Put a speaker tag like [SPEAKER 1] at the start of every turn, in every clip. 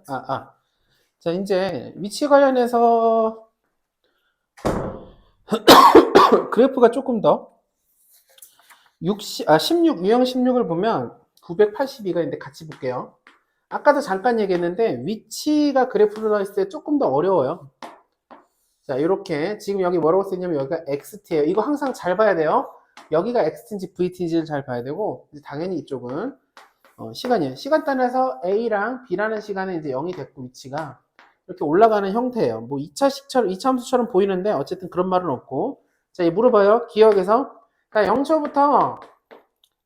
[SPEAKER 1] 자, 자, 이제 위치 관련해서 그래프가 조금 더 16, 유형 16을 보면 982가 있는데 같이 볼게요. 아까도 잠깐 얘기했는데 위치가 그래프로 나왔을 때 조금 더 어려워요. 자, 이렇게 지금 여기 뭐라고 쓰냐면 여기가 XT예요. 이거 항상 잘 봐야 돼요. 여기가 XT인지 VT인지를 잘 봐야 되고 당연히 이쪽은 시간이에요. 시간단에서 A랑 B라는 시간은 이제 0이 됐고 위치가 이렇게 올라가는 형태예요. 뭐 2차 함수처럼 보이는데 어쨌든 그런 말은 없고. 자, 이 물어봐요. 기억에서 0초부터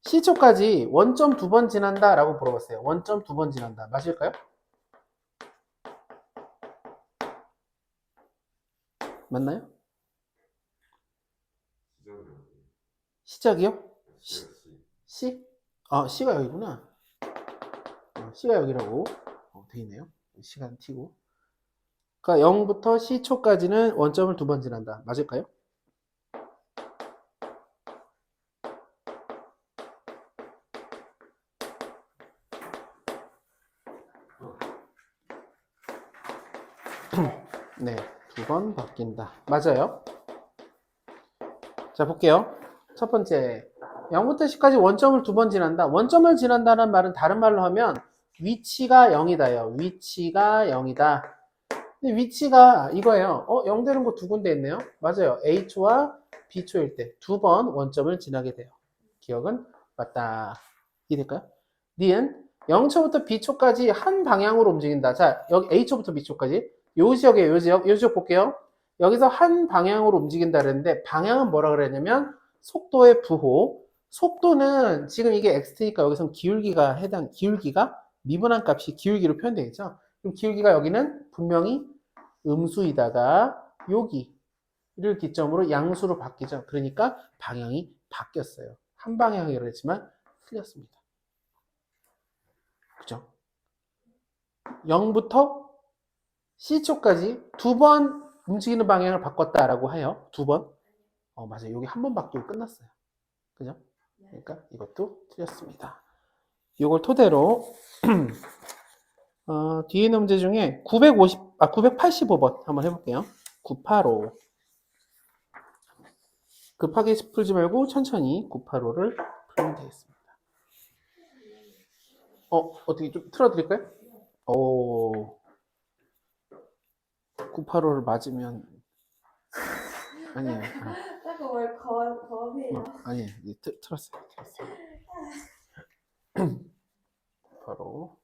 [SPEAKER 1] C초까지 원점 2번 지난다 라고 물어봤어요. 원점 2번 지난다. 맞을까요? 맞나요? 시작이요? C? C가 여기구나. C가 여기라고 돼 있네요. 시간 T고. 그러니까 0부터 C초까지는 원점을 2번 지난다. 맞을까요? 네, 2번 바뀐다. 맞아요. 자, 볼게요. 첫 번째, 0부터 10까지 원점을 2번 지난다. 원점을 지난다는 말은 다른 말로 하면 위치가 0이다요. 위치가 0이다. 근데 위치가 이거예요. 0 되는 거 2군데 있네요. 맞아요. A초와 B초일 때 2번 원점을 지나게 돼요. 기억은 맞다. 이해될까요? 니은 0초부터 B초까지 한 방향으로 움직인다. 자, 여기 A초부터 B초까지 요 지역이에요. 요 지역 볼게요. 여기서 한 방향으로 움직인다 그랬는데 방향은 뭐라 그랬냐면 속도의 부호. 속도는 지금 이게 xt니까 여기선 기울기가 미분한 값이 기울기로 표현되겠죠. 그럼 기울기가 여기는 분명히 음수이다가 여기를 기점으로 양수로 바뀌죠. 그러니까 방향이 바뀌었어요. 한 방향이라고 했지만 틀렸습니다. 그죠? 0부터 C초까지 2번 움직이는 방향을 바꿨다라고 해요. 2번. 맞아요. 여기 한 번 바뀌고 끝났어요. 그죠? 그러니까 이것도 틀렸습니다. 이걸 토대로 뒤에 있는 문제 중에 985번 한번 해볼게요. 985. 급하게 풀지 말고 천천히 985를 풀면 되겠습니다. 어떻게 좀 틀어드릴까요? 985를 맞으면 아니에요.
[SPEAKER 2] 자꾸 뭘 겁이에요.
[SPEAKER 1] 아니에요. 틀었어요. 바로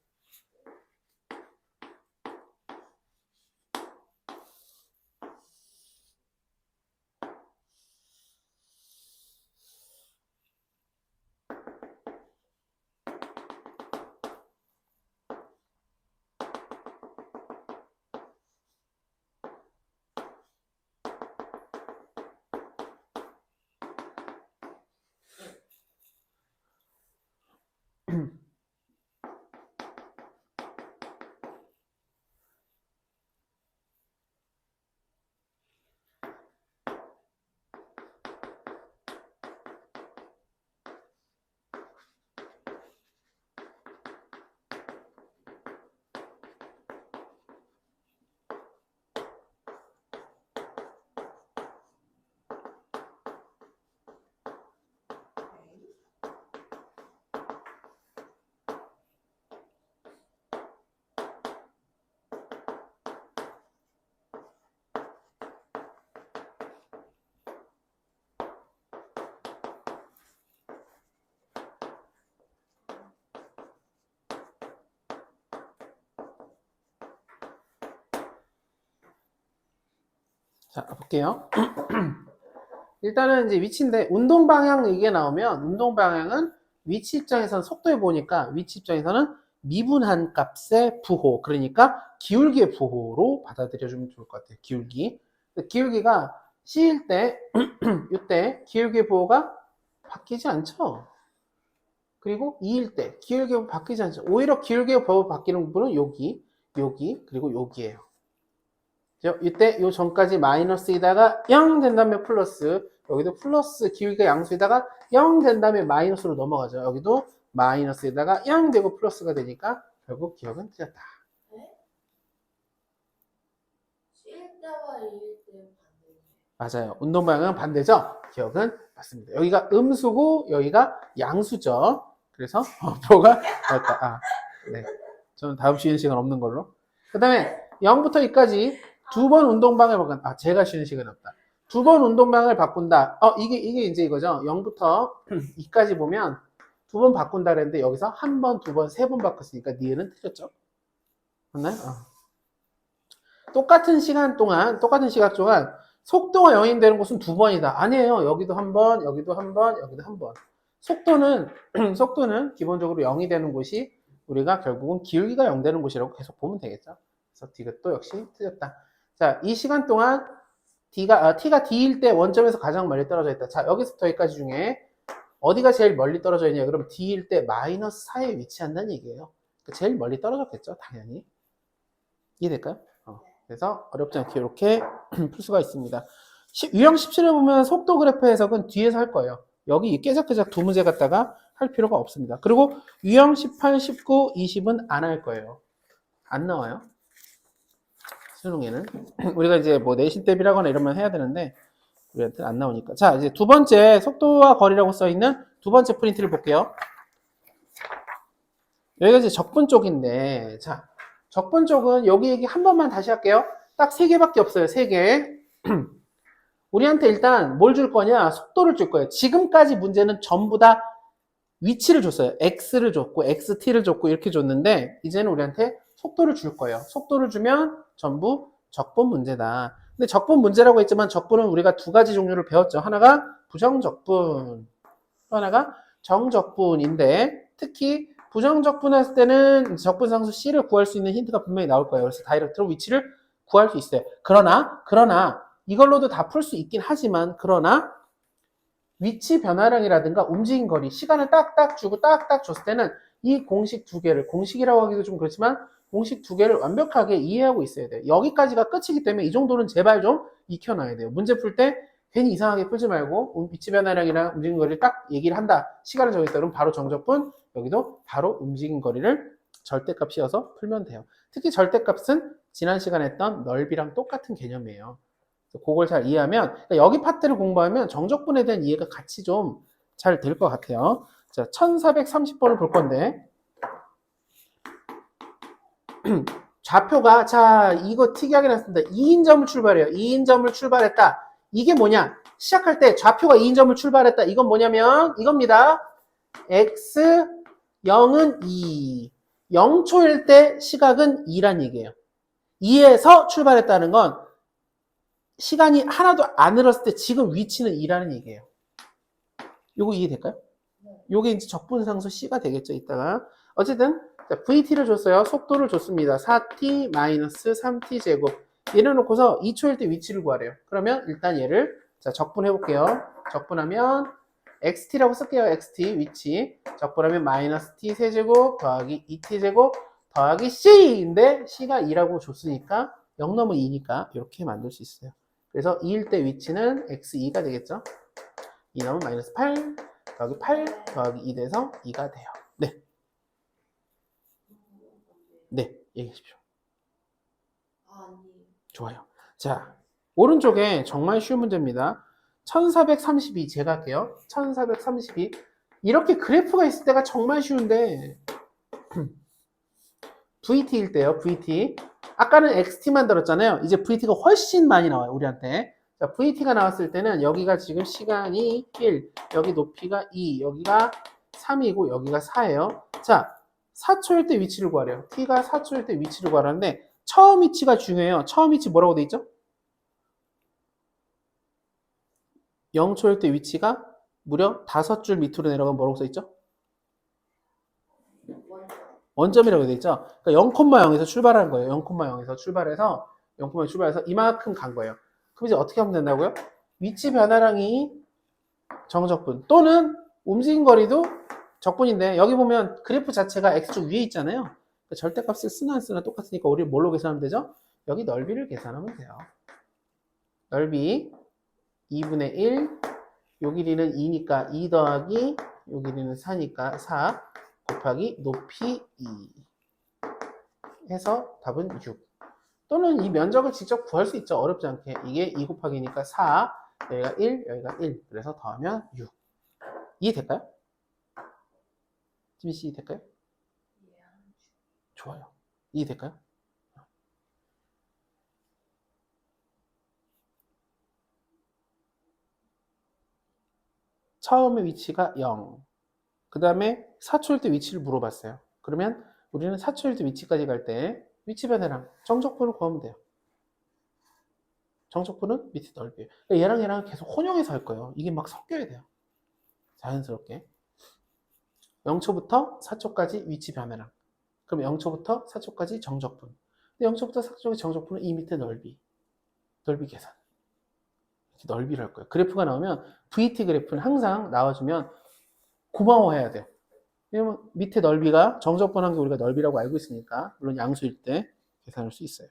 [SPEAKER 1] 자, 볼게요. 일단은 이제 위치인데 운동 방향 이게 나오면 운동 방향은 위치 입장에서는 속도에 보니까 위치 입장에서는 미분한 값의 부호, 그러니까 기울기의 부호로 받아들여주면 좋을 것 같아요. 기울기가 C일 때 이때 기울기의 부호가 바뀌지 않죠. 그리고 2일 때 기울기의 부호 바뀌지 않죠. 오히려 기울기의 부호 바뀌는 부분은 여기 그리고 여기예요. 이때 요 전까지 마이너스이다가 0 된 다음에 플러스, 여기도 플러스 기울기가 양수에다가 0 된 다음에 마이너스로 넘어가죠. 여기도 마이너스에다가 0 되고 플러스가 되니까 결국 기억은 틀렸다.
[SPEAKER 2] 때와 이일 때 반대.
[SPEAKER 1] 맞아요. 운동 방향은 반대죠? 기억은 맞습니다. 여기가 음수고 여기가 양수죠. 그래서 뭐가 맞다. 아, 네. 저는 다음 쉬는 시간 없는 걸로. 그 다음에 0부터 2까지 두 번 운동 방향을 바꾼다. 아, 제가 쉬는 시간 없다. 두 번 운동 방향을 바꾼다. 이게 이제 이거죠. 0부터 2까지 보면 두 번 바꾼다 그랬는데 여기서 한 번, 두 번, 세 번 바꿨으니까 니은은 틀렸죠. 맞나요? 똑같은 시간 동안, 똑같은 시각 동안 속도가 0이 되는 곳은 두 번이다. 아니에요. 여기도 한 번, 여기도 한 번, 여기도 한 번. 속도는, 속도는 기본적으로 0이 되는 곳이 우리가 결국은 기울기가 0 되는 곳이라고 계속 보면 되겠죠. 그래서 D가 또 역시 틀렸다. 자, 이 시간 동안 T가 D일 때 원점에서 가장 멀리 떨어져 있다. 자, 여기서부터 여기까지 중에 어디가 제일 멀리 떨어져 있냐? 그럼 D일 때 마이너스 4에 위치한다는 얘기예요. 제일 멀리 떨어졌겠죠, 당연히. 이해될까요? 그래서 어렵지 않게 이렇게 풀 수가 있습니다. 유형 17에 보면 속도 그래프 해석은 뒤에서 할 거예요. 여기 깨작깨작 두 문제 갖다가 할 필요가 없습니다. 그리고 유형 18, 19, 20은 안 할 거예요. 안 나와요. 수능에는. 우리가 이제 뭐 내신 대비라거나 이러면 해야 되는데 우리한테 안 나오니까. 자, 이제 두 번째 속도와 거리라고 써 있는 두 번째 프린트를 볼게요. 여기가 이제 적분 쪽인데, 자, 적분 쪽은 여기 얘기 한 번만 다시 할게요. 딱 세 개밖에 없어요. 세 개. 우리한테 일단 뭘 줄 거냐? 속도를 줄 거예요. 지금까지 문제는 전부 다 위치를 줬어요. x를 줬고 xt를 줬고 이렇게 줬는데 이제는 우리한테 속도를 줄 거예요. 속도를 주면 전부 적분 문제다. 근데 적분 문제라고 했지만 적분은 우리가 두 가지 종류를 배웠죠. 하나가 부정적분, 또 하나가 정적분인데 특히 부정적분 했을 때는 적분상수 C를 구할 수 있는 힌트가 분명히 나올 거예요. 그래서 다이렉트로 위치를 구할 수 있어요. 그러나 이걸로도 다 풀 수 있긴 하지만 그러나 위치 변화량이라든가 움직임 거리, 시간을 딱딱 주고 딱딱 줬을 때는 이 공식 두 개를, 공식이라고 하기도 좀 그렇지만 공식 두 개를 완벽하게 이해하고 있어야 돼요. 여기까지가 끝이기 때문에 이 정도는 제발 좀 익혀놔야 돼요. 문제 풀 때 괜히 이상하게 풀지 말고 위치 변화량이랑 움직임 거리를 딱 얘기를 한다. 시간을 정했다. 그럼 바로 정적분, 여기도 바로 움직임 거리를 절대값 씌워서 풀면 돼요. 특히 절대값은 지난 시간에 했던 넓이랑 똑같은 개념이에요. 그걸 잘 이해하면 그러니까 여기 파트를 공부하면 정적분에 대한 이해가 같이 좀 잘 될 것 같아요. 자, 1430번을 볼 건데 좌표가 자 이거 특이하게 났습니다. 2인점을 출발해요. 2인점을 출발했다. 이게 뭐냐? 시작할 때 좌표가 2인점을 출발했다. 이건 뭐냐면 이겁니다. x 0은 2 0초일 때 시각은 2란 얘기예요. 2에서 출발했다는 건 시간이 하나도 안 흘렀을 때 지금 위치는 2라는 얘기예요. 요거 이해될까요? 요게 이제 적분상수 C가 되겠죠, 이따가. 어쨌든, 자, VT를 줬어요. 속도를 줬습니다. 4t 3t 제곱. 얘를 놓고서 2초일 때 위치를 구하래요. 그러면 일단 얘를, 자, 적분해볼게요. 적분하면, xt라고 쓸게요. xt, 위치. 적분하면 마이너스 t 세제곱 더하기 2t 제곱 더하기 c인데, c가 2라고 줬으니까, 0 넘은 2니까, 이렇게 만들 수 있어요. 그래서 2일 때 위치는 x2가 되겠죠. 2 나오면 마이너스 8 더하기 8 더하기 2 돼서 2가 돼요. 네. 네, 얘기하십시오.
[SPEAKER 2] 아니.
[SPEAKER 1] 좋아요. 자, 오른쪽에 정말 쉬운 문제입니다. 1432 제가 할게요. 1432 이렇게 그래프가 있을 때가 정말 쉬운데 VT일 때요. VT. 아까는 XT만 들었잖아요. 이제 VT가 훨씬 많이 나와요. 우리한테. 자, VT가 나왔을 때는 여기가 지금 시간이 1, 여기 높이가 2, 여기가 3이고 여기가 4예요. 자, 4초일 때 위치를 구하래요. T가 4초일 때 위치를 구하라는데 처음 위치가 중요해요. 처음 위치 뭐라고 돼 있죠? 0초일 때 위치가 무려 5줄 밑으로 내려가면 뭐라고 써 있죠? 원점이라고 돼 있죠? 그러니까 0,0에서 출발한 거예요. 0,0에서 출발해서 0,0 출발해서 이만큼 간 거예요. 그럼 이제 어떻게 하면 된다고요? 위치 변화량이 정적분 또는 움직임 거리도 적분인데 여기 보면 그래프 자체가 x축 위에 있잖아요. 그러니까 절대값을 쓰나 안 쓰나 똑같으니까 우리 뭘로 계산하면 되죠? 여기 넓이를 계산하면 돼요. 넓이 2분의 1, 요 길이는 2니까 2 더하기 요 길이는 4니까 4 곱하기 높이 2 해서 답은 6. 또는 이 면적을 직접 구할 수 있죠. 어렵지 않게. 이게 2 곱하기니까 4, 여기가 1, 여기가 1. 그래서 더하면 6. 이해될까요? 지민씨 이해될까요? 좋아요. 이해될까요? 처음에 위치가 0. 그 다음에 4초일 때 위치를 물어봤어요. 그러면 우리는 4초일 때 위치까지 갈 때 위치 변화랑 정적분을 구하면 돼요. 정적분은 밑에 넓이에요. 그러니까 얘랑 얘랑 계속 혼용해서 할 거예요. 이게 막 섞여야 돼요. 자연스럽게. 0초부터 4초까지 위치 변화랑. 그럼 0초부터 4초까지 정적분. 0초부터 4초까지 정적분은 이 밑에 넓이. 넓이 계산. 이렇게 넓이를 할 거예요. 그래프가 나오면 VT 그래프는 항상 나와주면 고마워해야 돼요. 왜냐면 밑에 넓이가 정적분한 게 우리가 넓이라고 알고 있으니까 물론 양수일 때 계산할 수 있어요.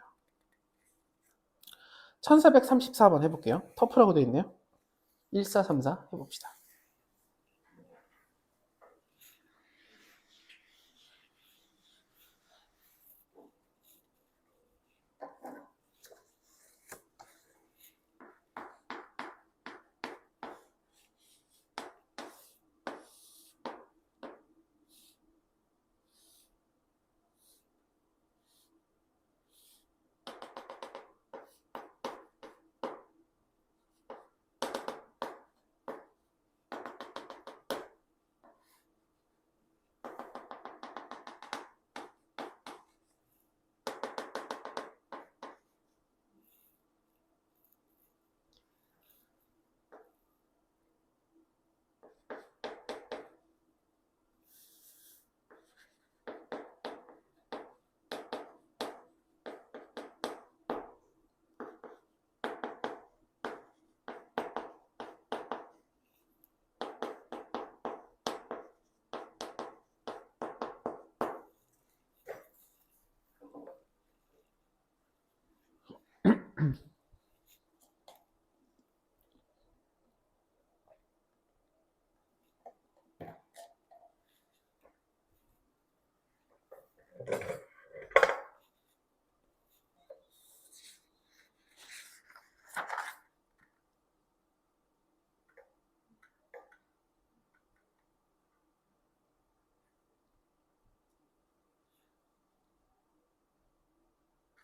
[SPEAKER 1] 1434번 해볼게요. 터프라고 되어 있네요. 1434 해봅시다.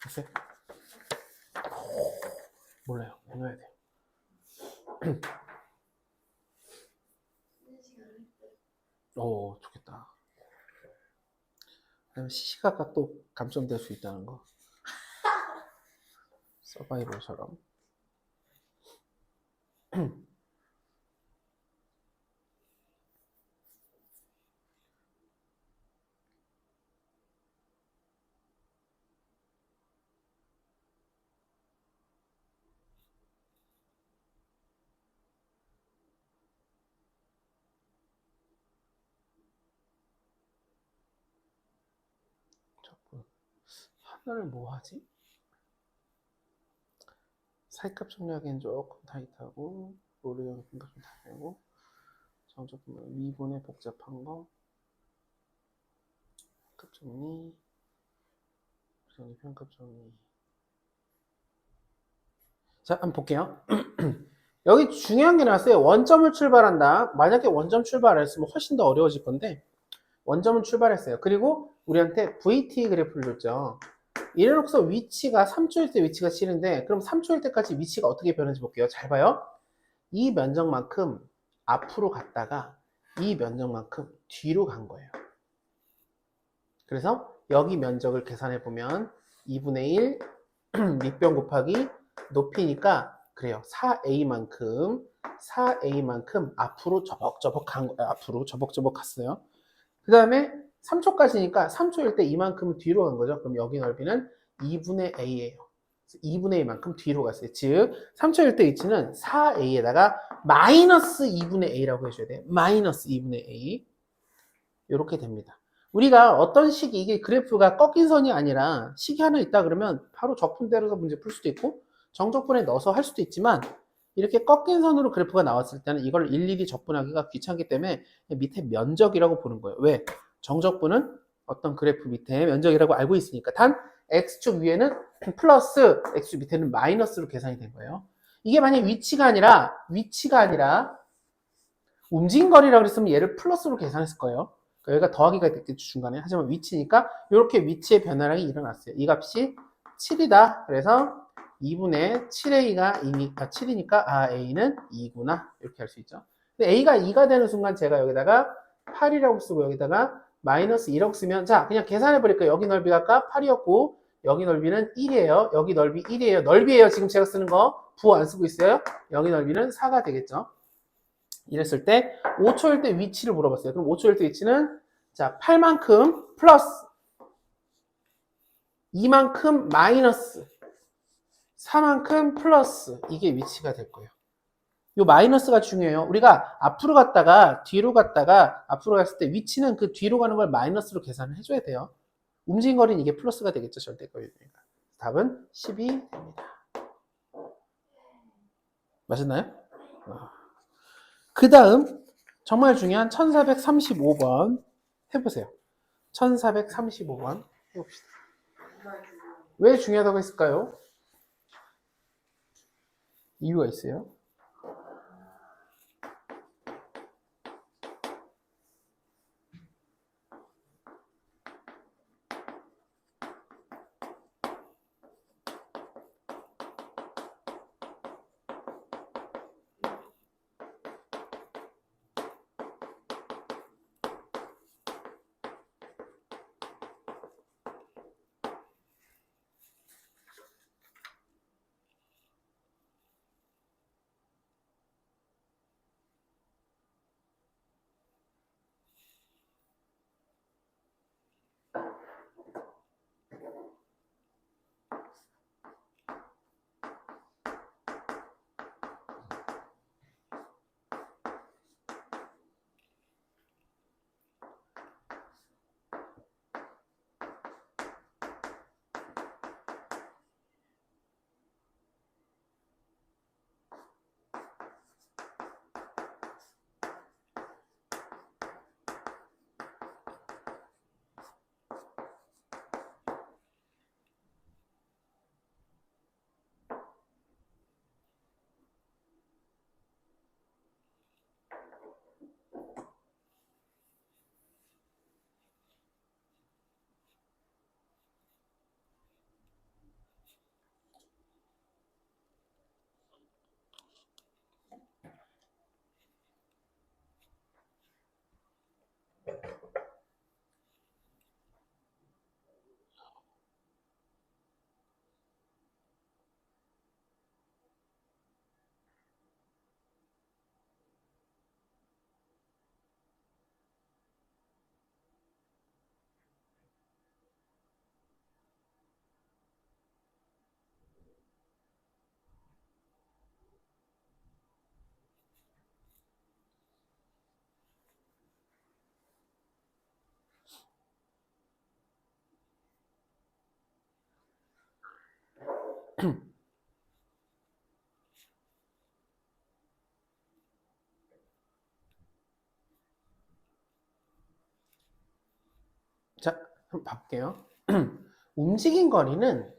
[SPEAKER 1] 됐어요? 몰라요. 해놔야 돼요. 오, 좋겠다. 그다음에 시시각각도 감점될 수 있다는 거. 서바이벌처럼. 하나를 뭐 하지? 사이값 정리하기엔 조금 타이트하고 로르형 분값 좀 다르고 정적분 미분의 복잡한 거 값 정리 정리 편값 정리. 자, 한번 볼게요. 여기 중요한 게 나왔어요. 원점을 출발한다. 만약에 원점 출발했으면 훨씬 더 어려워질 건데 원점을 출발했어요. 그리고 우리한테 VT 그래프를 줬죠. 이래놓고서 위치가 3초일 때 위치가 7인데 그럼 3초일 때까지 위치가 어떻게 변하는지 볼게요. 잘 봐요. 이 면적만큼 앞으로 갔다가 이 면적만큼 뒤로 간 거예요. 그래서 여기 면적을 계산해 보면 2분의 1 밑변 곱하기 높이니까 그래요. 4a만큼 앞으로 저벅저벅 간 거예요. 앞으로 저벅저벅 갔어요. 그 다음에 3초까지니까 3초일 때 이만큼은 뒤로 간 거죠. 그럼 여기 넓이는 2분의 a예요. 2분의 1만큼 뒤로 갔어요. 즉 3초일 때 위치는 4a에다가 마이너스 2분의 a라고 해줘야 돼요. 마이너스 2분의 a. 이렇게 됩니다. 우리가 어떤 식이 이게 그래프가 꺾인 선이 아니라 식이 하나 있다 그러면 바로 적분대로서 문제 풀 수도 있고 정적분에 넣어서 할 수도 있지만 이렇게 꺾인 선으로 그래프가 나왔을 때는 이걸 일일이 적분하기가 귀찮기 때문에 밑에 면적이라고 보는 거예요. 왜? 정적분은 어떤 그래프 밑에 면적이라고 알고 있으니까. 단 X축 위에는 플러스 x 밑에는 마이너스로 계산이 된 거예요. 이게 만약 위치가 아니라 움직인 거리라고 그랬으면 얘를 플러스로 계산했을 거예요. 그러니까 여기가 더하기가 됐겠죠, 중간에. 하지만 위치니까 이렇게 위치의 변화량이 일어났어요. 이 값이 7이다. 그래서 2분의 7a가 7이니까 a는 2구나. 이렇게 할 수 있죠. 근데 a가 2가 되는 순간 제가 여기다가 8이라고 쓰고 여기다가 마이너스 1이라고 쓰면, 자, 그냥 계산해 버릴게요. 여기 넓이가 아까 8이었고 여기 넓이는 1이에요. 여기 넓이 1이에요. 넓이에요. 지금 제가 쓰는 거 부 안 쓰고 있어요. 여기 넓이는 4가 되겠죠. 이랬을 때 5초일 때 위치를 물어봤어요. 그럼 5초일 때 위치는, 자, 8만큼 플러스 2만큼 마이너스 4만큼 플러스, 이게 위치가 될 거예요. 이 마이너스가 중요해요. 우리가 앞으로 갔다가 뒤로 갔다가 앞으로 갔을 때 위치는 그 뒤로 가는 걸 마이너스로 계산을 해줘야 돼요. 움직인 거리는 이게 플러스가 되겠죠. 절대거리니까. 답은 10이 됩니다. 맞았나요? 그 다음 정말 중요한 1435번 해보세요. 1435번 해봅시다. 왜 중요하다고 했을까요? 이유가 있어요. 자, 한번 봐볼게요. 움직인 거리는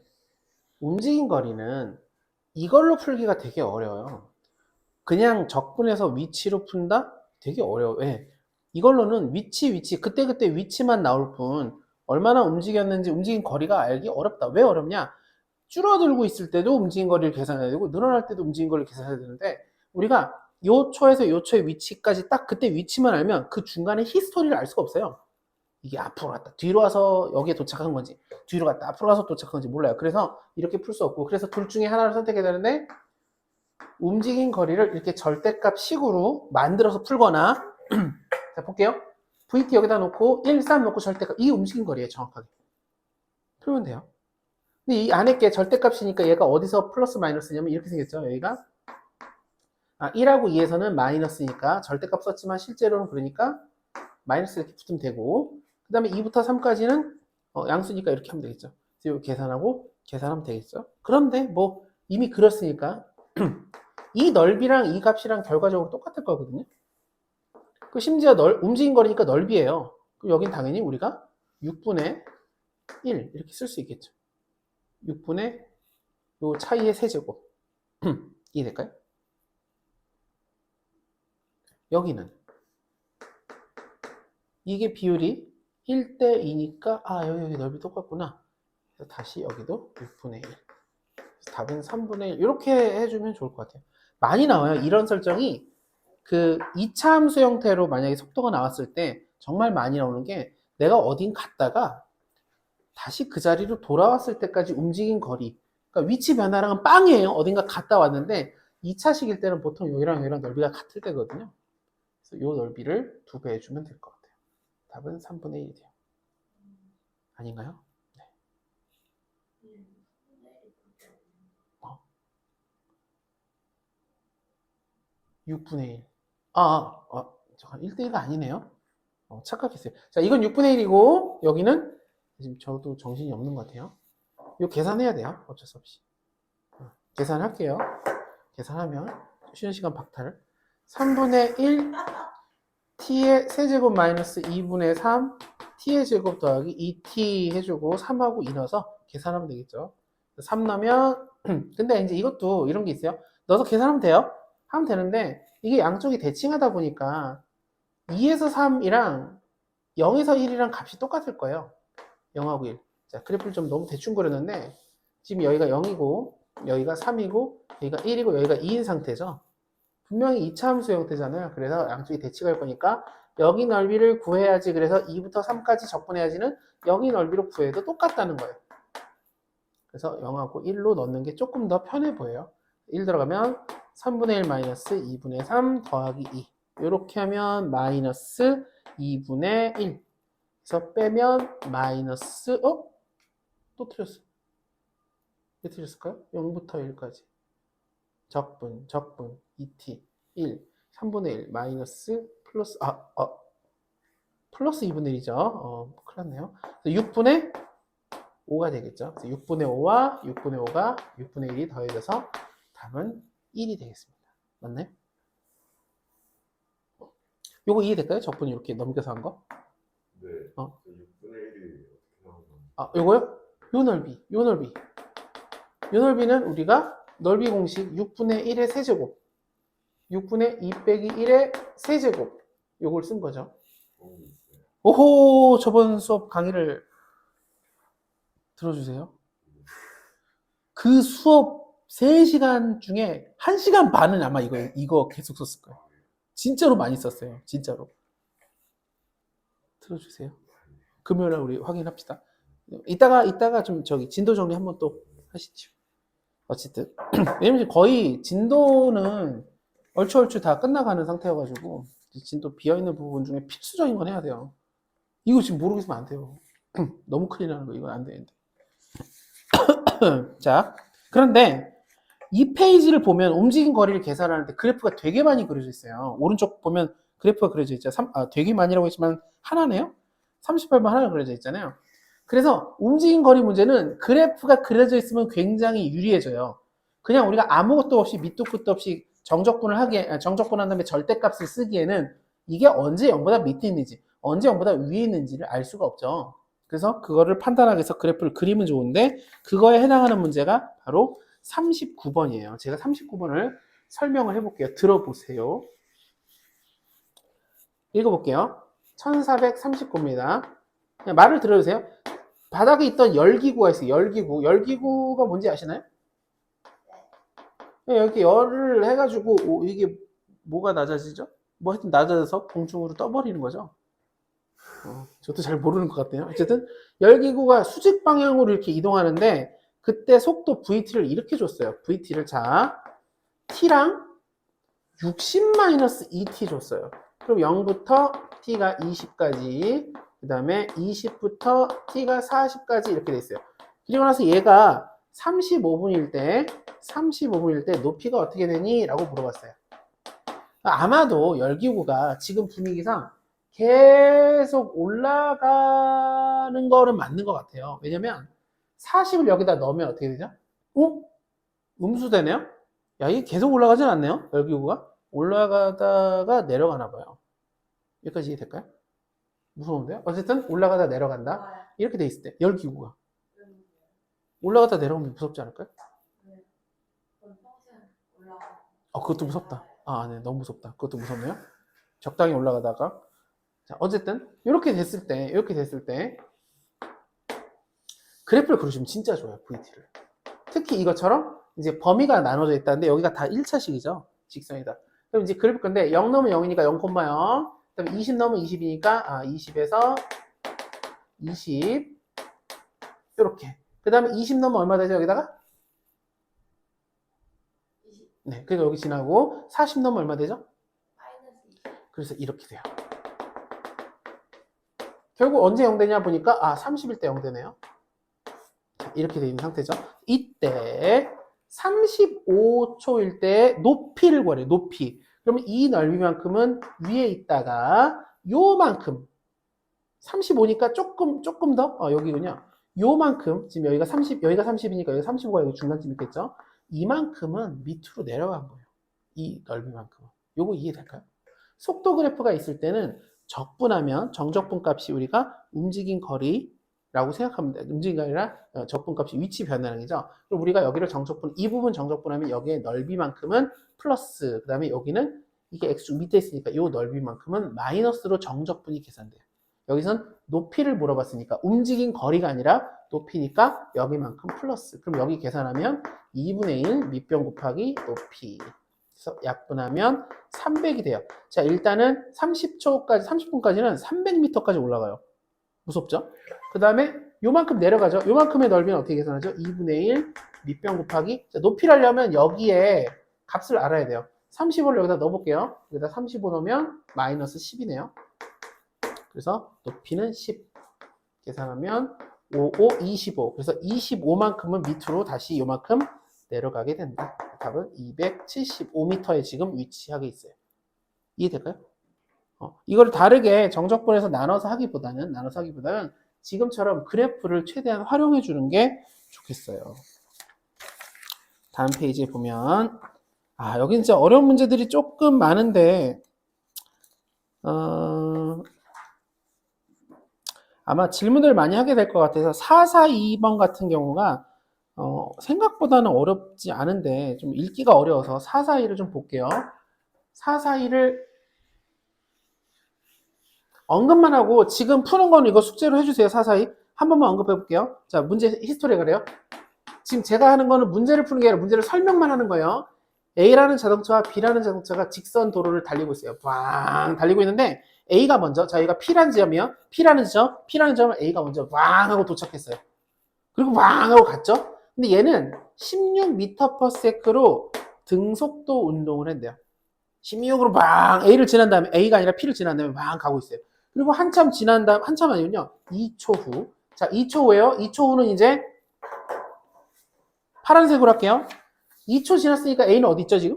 [SPEAKER 1] 이걸로 풀기가 되게 어려워요. 그냥 적분해서 위치로 푼다? 되게 어려워. 왜? 이걸로는 위치, 그때그때 위치만 나올 뿐, 얼마나 움직였는지 움직인 거리가 알기 어렵다. 왜 어렵냐? 줄어들고 있을 때도 움직인 거리를 계산해야 되고, 늘어날 때도 움직인 거리를 계산해야 되는데, 우리가 요 초에서 요 초의 위치까지 딱 그때 위치만 알면 그 중간에 히스토리를 알 수가 없어요. 이게 앞으로 갔다 뒤로 와서 여기에 도착한 건지, 뒤로 갔다 앞으로 가서 도착한 건지 몰라요. 그래서 이렇게 풀 수 없고, 그래서 둘 중에 하나를 선택해야 되는데, 움직인 거리를 이렇게 절대값 식으로 만들어서 풀거나, 자 볼게요. VT 여기다 놓고 1, 3 놓고 절대값, 이게 움직인 거리예요. 정확하게 풀면 돼요. 근데 이 안에 게 절대값이니까 얘가 어디서 플러스 마이너스냐면 이렇게 생겼죠. 여기가 1하고 2에서는 마이너스니까 절대값 썼지만 실제로는 그러니까 마이너스 이렇게 붙으면 되고, 그 다음에 2부터 3까지는 양수니까 이렇게 하면 되겠죠. 그래서 계산하고 계산하면 되겠죠. 그런데 뭐 이미 그렇으니까 이 넓이랑 이 값이랑 결과적으로 똑같을 거거든요. 그 심지어 움직인 거리니까 넓이에요. 그럼 여긴 당연히 우리가 6분의 1 이렇게 쓸 수 있겠죠. 6분의 요 차이의 세제곱. 이해될까요? 여기는 이게 비율이 1대 2니까 여기 넓이 똑같구나. 그래서 다시 여기도 6분의 1. 답은 3분의 1. 이렇게 해주면 좋을 것 같아요. 많이 나와요. 이런 설정이 그 2차 함수 형태로 만약에 속도가 나왔을 때 정말 많이 나오는 게 내가 어딘 갔다가 다시 그 자리로 돌아왔을 때까지 움직인 거리. 그러니까 위치 변화량은 빵이에요. 어딘가 갔다 왔는데 2차식일 때는 보통 여기랑 여기랑 넓이가 같을 때거든요. 그래서 이 넓이를 2배 해주면 될 것 같아요. 답은 3분의 1이 돼요. 아닌가요? 네. 6분의 1. 잠깐 1대1가 아니네요. 착각했어요. 자, 이건 6분의 1이고 여기는 지금 저도 정신이 없는 것 같아요. 이거 계산해야 돼요. 어쩔 수 없이. 계산할게요. 계산하면 쉬는 시간 박탈. 3분의 1 t의 세제곱 마이너스 2분의 3 t의 제곱 더하기 2t 해주고 3하고 2 넣어서 계산하면 되겠죠. 3 넣으면 근데 이제 이것도 이런 게 있어요. 넣어서 계산하면 돼요. 하면 되는데 이게 양쪽이 대칭하다 보니까 2에서 3이랑 0에서 1이랑 값이 똑같을 거예요. 0하고 1. 자, 그래프를 좀 너무 대충 그렸는데 지금 여기가 0이고 여기가 3이고 여기가 1이고 여기가 2인 상태죠. 분명히 2차 함수 형태잖아요. 그래서 양쪽이 대칭할 거니까 여기 넓이를 구해야지. 그래서 2부터 3까지 적분해야지는 여기 넓이로 구해도 똑같다는 거예요. 그래서 0하고 1로 넣는 게 조금 더 편해 보여요. 1 들어가면 3분의 1 마이너스 2분의 3 더하기 2. 이렇게 하면 마이너스 2분의 1. 그래서 빼면 마이너스 또 틀렸어. 왜 틀렸을까요? 0부터 1까지. 적분 2t 1 3분의 1 마이너스 플러스 플러스 2분의 1이죠. 큰일 났네요. 6분의 5가 되겠죠. 그래서 6분의 5와 6분의 5가 6분의 1이 더해져서 답은 1이 되겠습니다. 맞나요? 요거 이해될까요? 적분이 이렇게 넘겨서 한 거?
[SPEAKER 3] 네. 6분의 1이 어떻게 나오는 건지.
[SPEAKER 1] 요거요? 요 넓이는 우리가 넓이 공식 6분의 1의 세제곱 6분의 2 빼기 1의 세제곱 요걸 쓴 거죠.
[SPEAKER 3] 그런 게 있어요.
[SPEAKER 1] 오호, 저번 수업 강의를 들어주세요. 그 수업 3시간 중에 1시간 반은 아마 이거 계속 썼을 거예요. 진짜로 많이 썼어요. 진짜로. 들어주세요. 금요일에 우리 확인합시다. 이따가 좀 진도 정리 한번 또 하시죠. 어쨌든. 왜냐면 거의 진도는 얼추 다 끝나가는 상태여가지고 진도 비어있는 부분 중에 필수적인 건 해야 돼요. 이거 지금 모르겠으면 안 돼요. 너무 큰일 나는 거 이거 안 되는데. 자, 그런데 이 페이지를 보면 움직인 거리를 계산하는데 그래프가 되게 많이 그려져 있어요. 오른쪽 보면 그래프가 그려져 있죠. 되게 많이라고 했지만 하나네요. 38번 하나 그려져 있잖아요. 그래서 움직인 거리 문제는 그래프가 그려져 있으면 굉장히 유리해져요. 그냥 우리가 아무것도 없이 밑도 끝도 없이 정적분한 다음에 절대값을 쓰기에는 이게 언제 0보다 밑에 있는지 언제 0보다 위에 있는지를 알 수가 없죠. 그래서 그거를 판단하기 위해서 그래프를 그리면 좋은데 그거에 해당하는 문제가 바로 39번이에요. 제가 39번을 설명을 해볼게요. 들어보세요. 읽어볼게요. 1439입니다. 그냥 말을 들어주세요. 바닥에 있던 열기구가 있어요. 열기구가 뭔지 아시나요? 이렇게 열을 해가지고 이게 뭐가 낮아지죠? 뭐 하여튼 낮아져서 공중으로 떠버리는 거죠. 저도 잘 모르는 것 같아요. 어쨌든 열기구가 수직 방향으로 이렇게 이동하는데 그때 속도 VT를 이렇게 줬어요. VT를 T랑 60-2T 줬어요. 그럼 0부터 T가 20까지 그 다음에 20부터 T가 40까지 이렇게 돼 있어요. 그리고 나서 얘가 35분일 때 높이가 어떻게 되니? 라고 물어봤어요. 아마도 열기구가 지금 분위기상 계속 올라가는 거는 맞는 것 같아요. 왜냐면 40을 여기다 넣으면 어떻게 되죠? 음수되네요? 야, 이게 계속 올라가진 않네요? 열기구가? 올라가다가 내려가나 봐요. 여기까지 이해될까요? 무서운데요? 어쨌든 올라가다 내려간다. 이렇게 돼 있을 때 열기구가 올라가다 내려오면 무섭지 않을까요?
[SPEAKER 2] 네. 그럼 평생 올라가.
[SPEAKER 1] 그것도 무섭다. 네, 너무 무섭다. 그것도 무섭네요. 적당히 올라가다가. 자, 어쨌든, 이렇게 됐을 때, 그래프를 그리시면 진짜 좋아요, VT를. 특히 이것처럼 이제 범위가 나눠져 있다는데, 여기가 다 1차식이죠. 직선이다. 그럼 이제 그래프 건데, 0 넘으면 0이니까 0,0. 그 다음에 20 넘으면 20이니까, 20에서 20. 이렇게. 그 다음에 20 넘으면 얼마 되죠, 여기다가?
[SPEAKER 2] 20
[SPEAKER 1] 네, 그러니까 여기 지나고, 40 넘으면 얼마 되죠?
[SPEAKER 2] 마이너스 20.
[SPEAKER 1] 그래서 이렇게 돼요. 결국 언제 0 되냐 보니까 30일 때 0 되네요. 자, 이렇게 되어 있는 상태죠. 이때 35초일 때 높이를 구하래요. 높이. 그러면 이 넓이만큼은 위에 있다가 요만큼 35니까 조금 더 여기군요. 요만큼 지금 여기가 30이니까 여기가 35가 여기 중간쯤 있겠죠. 이만큼은 밑으로 내려간 거예요. 이 넓이만큼은. 요거 이해될까요? 속도 그래프가 있을 때는 적분하면 정적분 값이 우리가 움직인 거리라고 생각하면 돼요. 움직인 게 아니라 적분 값이 위치 변화량이죠 그럼 우리가 여기를 이 부분 정적분하면 여기에 넓이만큼은 플러스, 그 다음에 여기는 이게 x축 밑에 있으니까 이 넓이만큼은 마이너스로 정적분이 계산돼요. 여기선 높이를 물어봤으니까 움직인 거리가 아니라 높이니까 여기만큼 플러스. 그럼 여기 계산하면 2분의 1 밑변 곱하기 높이. 그래서 약분하면 300이 돼요. 자, 일단은 30분까지는 300m까지 올라가요. 무섭죠? 그 다음에 요만큼 내려가죠. 요만큼의 넓이는 어떻게 계산하죠? 2분의 1 밑변 곱하기. 자, 높이를 하려면 여기에 값을 알아야 돼요. 35를 여기다 넣어볼게요. 여기다 35 넣으면 마이너스 10이네요. 그래서 높이는 10. 계산하면 5, 25. 그래서 25만큼은 밑으로 다시 요만큼 내려가게 된다. 답은 275m에 지금 위치하게 있어요. 이해될까요? 이걸 다르게 정적분에서 나눠서 하기보다는 지금처럼 그래프를 최대한 활용해 주는 게 좋겠어요. 다음 페이지에 보면 여기 진짜 어려운 문제들이 조금 많은데 아마 질문을 많이 하게 될 것 같아서 442번 같은 경우가 생각보다는 어렵지 않은데 좀 읽기가 어려워서 442를 좀 볼게요. 442를 언급만 하고 지금 푸는 거는 이거 숙제로 해주세요. 442 한 번만 언급해 볼게요. 자, 문제 히스토리가 그래요. 지금 제가 하는 거는 문제를 푸는 게 아니라 문제를 설명만 하는 거예요. A라는 자동차와 B라는 자동차가 직선 도로를 달리고 있어요. 빵 달리고 있는데 A가 먼저, 자, 여기가 P라는 지점이요. P라는 지점을 A가 먼저 빵 하고 도착했어요. 그리고 빵 하고 갔죠. 근데 얘는 16m/s로 등속도 운동을 했대요. 16으로 빵 A를 지난 다음에 A가 아니라 P를 지난 다음에 빵 가고 있어요. 그리고 한참 지난 다음, 한참 아니군요. 2초 후. 자, 2초 후에요. 2초 후는 이제 파란색으로 할게요. 2초 지났으니까 A는 어디 있죠, 지금?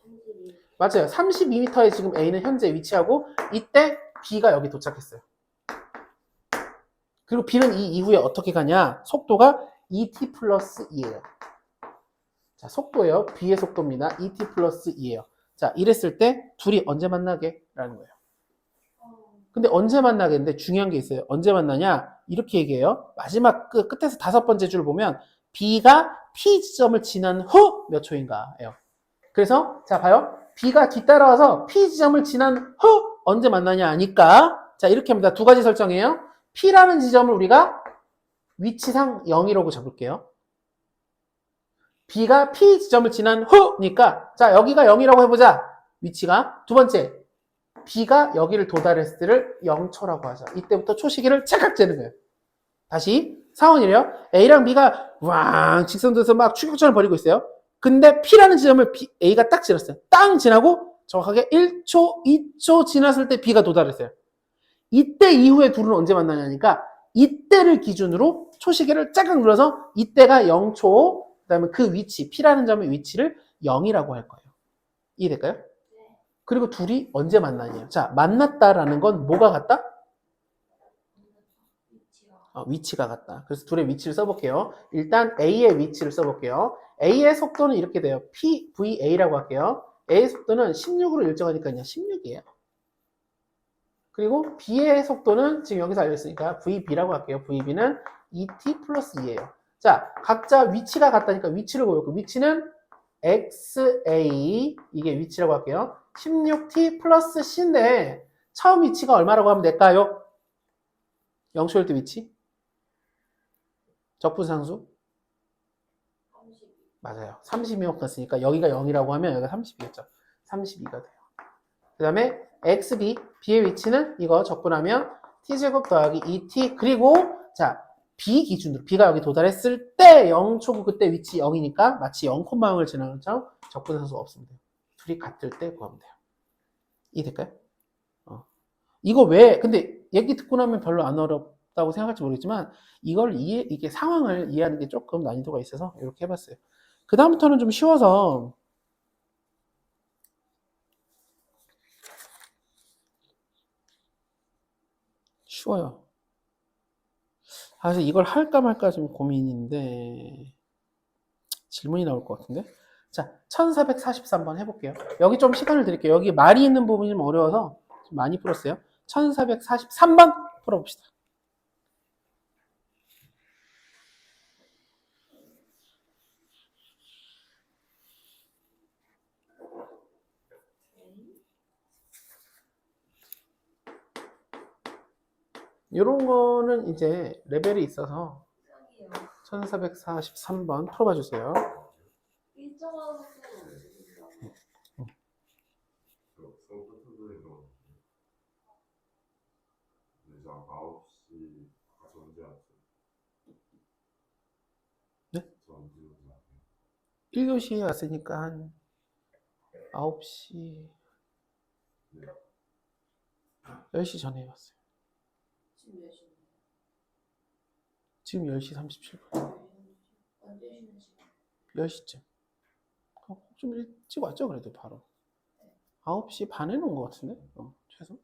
[SPEAKER 2] 32.
[SPEAKER 1] 맞아요. 32m에 지금 A는 현재 위치하고 이때 B가 여기 도착했어요. 그리고 B는 이 이후에 어떻게 가냐? 속도가 2t 플러스 2예요. 자, 속도예요. B의 속도입니다. 2t 플러스 2예요. 자, 이랬을 때 둘이 언제 만나게? 라는 거예요. 근데 언제 만나겠는데 중요한 게 있어요. 언제 만나냐? 이렇게 얘기해요. 마지막 끝에서 5번째 줄 보면 B가 P 지점을 지난 후 몇 초인가예요. 그래서 자, 봐요. B가 뒤따라와서 P 지점을 지난 후 언제 만나냐 하니까 자, 이렇게 합니다. 두 가지 설정이에요. P라는 지점을 우리가 위치상 0이라고 잡을게요. B가 P 지점을 지난 후니까 자, 여기가 0이라고 해보자. 위치가. 두 번째, B가 여기를 도달했을 때를 0초라고 하자. 이때부터 초시계를 착각 재는 거예요. 다시 상황이 이래요. A랑 B가 왕 직선도에서 막 추격전을 벌이고 있어요. 근데 P라는 지점을 A가 딱 지났어요. 땅 지나고 정확하게 1초, 2초 지났을 때 B가 도달했어요. 이때 이후에 둘은 언제 만나냐니까 이때를 기준으로 초시계를 짝짝 눌러서 이때가 0초, 그 다음에 그 위치, P라는 점의 위치를 0이라고 할 거예요. 이해될까요?
[SPEAKER 2] 네.
[SPEAKER 1] 그리고 둘이 언제 만나냐. 자, 만났다라는 건 뭐가 같다?
[SPEAKER 2] 위치가.
[SPEAKER 1] 위치가 같다. 그래서 둘의 위치를 써볼게요. 일단 A의 위치를 써볼게요. A의 속도는 이렇게 돼요. PVA라고 할게요. A의 속도는 16으로 일정하니까요. 16이에요. 그리고 B의 속도는 지금 여기서 알려있으니까 VB라고 할게요. VB는 2t 플러스 2예요. 자, 각자 위치가 같다니까 위치를 보여. 그 위치는 XA, 이게 위치라고 할게요. 16T 플러스 C인데, 처음 위치가 얼마라고 하면 될까요? 0초일 때 위치? 적분상수?
[SPEAKER 2] 32.
[SPEAKER 1] 맞아요. 32만 갔으니까 여기가 0이라고 하면 여기가 32겠죠. 32가 돼요. 그 다음에 XB, B의 위치는 이거 적분하면 T제곱 더하기 2T, 그리고 자, B 기준으로 B가 여기 도달했을 때 0초고 그때 위치 0이니까 마치 0,0을 지나는 것처럼 적분상수가 없으면 돼요. 둘이 같을 때 구하면 돼요. 이해될까요? 이거 왜, 근데 얘기 듣고 나면 별로 안 어렵다고 생각할지 모르겠지만 이게 상황을 이해하는 게 조금 난이도가 있어서 이렇게 해봤어요. 그 다음부터는 좀 쉬워서 쉬워요. 그래서 이걸 할까 말까 좀 고민인데 질문이 나올 것 같은데. 자, 1443번 해볼게요. 여기 좀 시간을 드릴게요. 여기 말이 있는 부분이 좀 어려워서 좀 많이 풀었어요. 1443번 풀어봅시다. 이런 거는 이제 레벨이 있어서
[SPEAKER 2] 이상해요.
[SPEAKER 1] 1443번 풀어봐 주세요.
[SPEAKER 2] 일정한 속도로 움직인다고.
[SPEAKER 3] 성격표들에서 이제 9시 가서 언제 왔어요?
[SPEAKER 1] 네?
[SPEAKER 3] 저 언제 왔어요?
[SPEAKER 1] 1교시에 왔으니까 한 9시,
[SPEAKER 3] 네.
[SPEAKER 1] 10시 전에 왔어요.
[SPEAKER 2] 지금 몇 시인데?
[SPEAKER 1] 지금 10시 37분.
[SPEAKER 2] 언제 쉬는 시간?
[SPEAKER 1] 10시쯤. 좀 일찍 왔죠, 그래도 바로. 9시 반에는 온 것 같은데? 최소.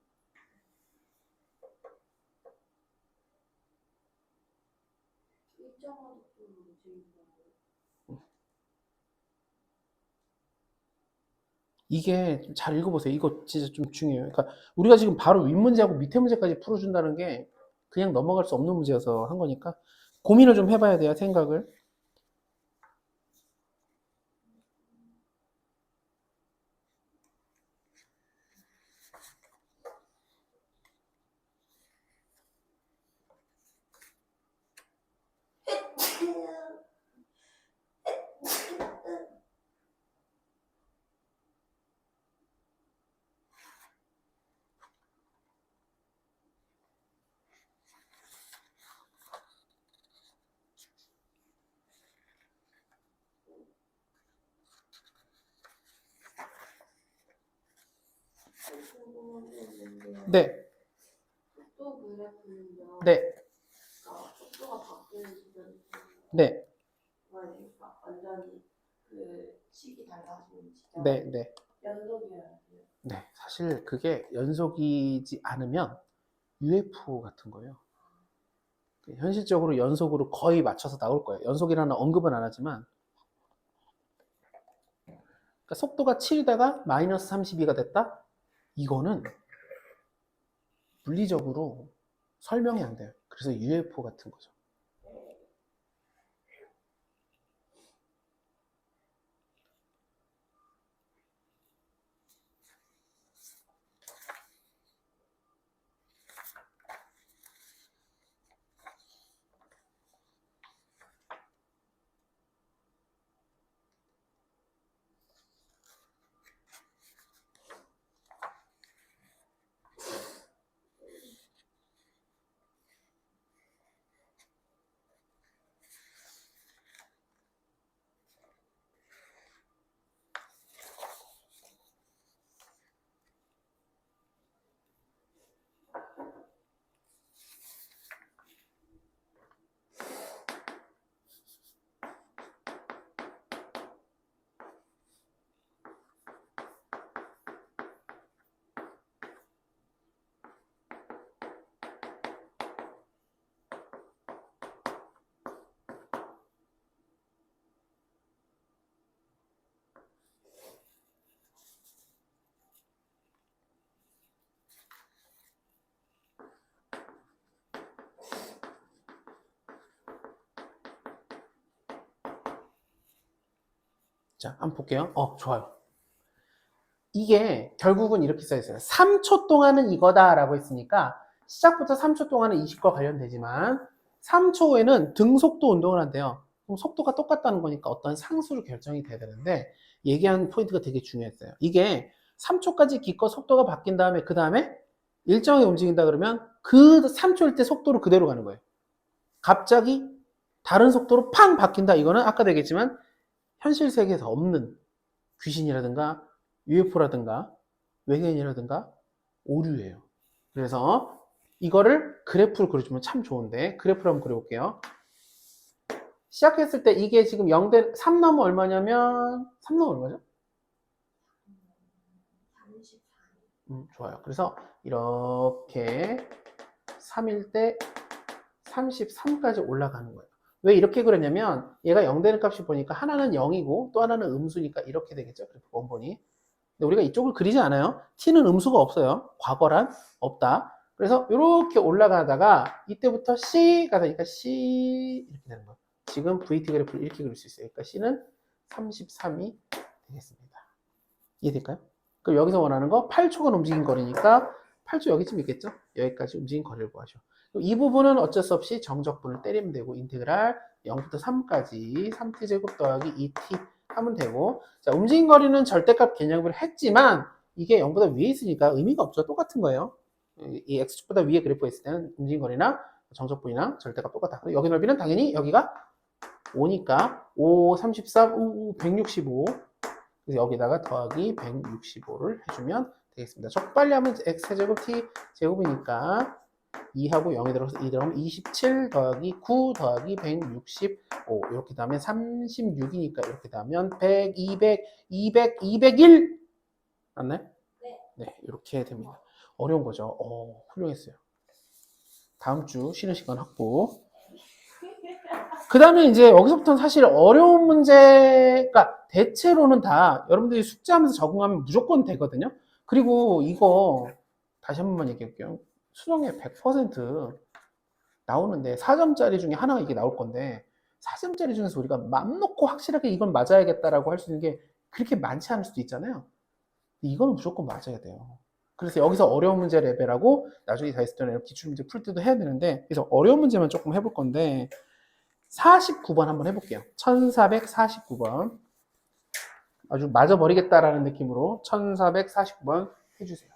[SPEAKER 2] 일정한 속도로 움직인다고.
[SPEAKER 1] 이게 좀 잘 읽어보세요. 이거 진짜 좀 중요해요. 그러니까 우리가 지금 바로 윗문제하고 밑에 문제까지 풀어준다는 게 그냥 넘어갈 수 없는 문제여서 한 거니까 고민을 좀 해봐야 돼요, 생각을. 네,
[SPEAKER 2] 속도 그래프는요.
[SPEAKER 1] 네,
[SPEAKER 2] 속도가 바뀌는 시점이
[SPEAKER 1] 네,
[SPEAKER 2] 그러니까 완전히 그 식이 달라지는 시점.
[SPEAKER 1] 네, 네.
[SPEAKER 2] 연속이어야 돼요.
[SPEAKER 1] 네, 사실 그게 연속이지 않으면 UFO 같은 거예요. 현실적으로 연속으로 거의 맞춰서 나올 거예요. 연속이라는 언급은 안 하지만. 그러니까 속도가 7이다가 마이너스 32가 됐다? 이거는 물리적으로 설명이 안 돼요. 그래서 UFO 같은 거죠. 자, 한번 볼게요. 좋아요. 이게 결국은 이렇게 써 있어요. 3초 동안은 이거다라고 했으니까 시작부터 3초 동안은 이 식과 관련되지만 3초 후에는 등속도 운동을 한대요. 그럼 속도가 똑같다는 거니까 어떤 상수로 결정이 돼야 되는데 얘기한 포인트가 되게 중요했어요. 이게 3초까지 기껏 속도가 바뀐 다음에 그 다음에 일정하게 움직인다 그러면 그 3초일 때 속도로 그대로 가는 거예요. 갑자기 다른 속도로 팡 바뀐다. 이거는 아까도 얘기했지만 현실 세계에서 없는 귀신이라든가 UFO라든가 외계인이라든가 오류예요. 그래서 이거를 그래프로 그려주면 참 좋은데 그래프를 한번 그려볼게요. 시작했을 때 이게 지금 0대 3 넘으면 얼마냐면 3 넘으면 얼마죠?
[SPEAKER 2] 34.
[SPEAKER 1] 좋아요. 그래서 이렇게 3일 때 33까지 올라가는 거예요. 왜 이렇게 그랬냐면 얘가 0 되는 값이 보니까 하나는 0이고 또 하나는 음수니까 이렇게 되겠죠. 그래프 원본이. 근데 우리가 이쪽을 그리지 않아요. t는 음수가 없어요. 과거란 없다. 그래서 이렇게 올라가다가 이때부터 c가 되니까 c 이렇게 되는 거예요. 지금 vt 그래프를 이렇게 그릴 수 있어요. 그러니까 c는 33이 되겠습니다. 이해될까요? 그럼 여기서 원하는 거 8초간 움직인 거리니까 8초 여기쯤 있겠죠? 여기까지 움직인 거리를 구하죠. 이 부분은 어쩔 수 없이 정적분을 때리면 되고 인테그랄 0부터 3까지 3t제곱 더하기 2t 하면 되고 자 움직인 거리는 절대값 개념을 했지만 이게 0보다 위에 있으니까 의미가 없죠. 똑같은 거예요. 이 x축보다 위에 그래프가 있을 때는 움직인 거리나 정적분이랑 절대값 똑같다. 여기 넓이는 당연히 여기가 5니까 5, 33, 165 그래서 여기다가 더하기 165를 해주면 되겠습니다. 적빨리 하면 x제곱 t 제곱이니까 2하고 0이 들어가서 2 들어가면 27 더하기 9 더하기 165 이렇게 다음에 36이니까 이렇게 다면 100, 200, 200, 201 맞나요?
[SPEAKER 2] 네.
[SPEAKER 1] 네, 이렇게 됩니다. 어려운 거죠. 훌륭했어요. 다음 주 쉬는 시간 확보. 그 다음에 이제 여기서부터는 사실 어려운 문제가 대체로는 다 여러분들이 숙제하면서 적응하면 무조건 되거든요. 그리고 이거 다시 한 번만 얘기할게요. 수능에 100% 나오는데 4점짜리 중에 하나가 이게 나올 건데 4점짜리 중에서 우리가 맘 놓고 확실하게 이건 맞아야겠다라고 할 수 있는 게 그렇게 많지 않을 수도 있잖아요. 이거는 무조건 맞아야 돼요. 그래서 여기서 어려운 문제 레벨하고 나중에 다이스턴에 기출문제 풀 때도 해야 되는데 그래서 어려운 문제만 조금 해볼 건데 49번 한번 해볼게요. 1449번. 아주 맞아버리겠다라는 느낌으로 1449번 해주세요.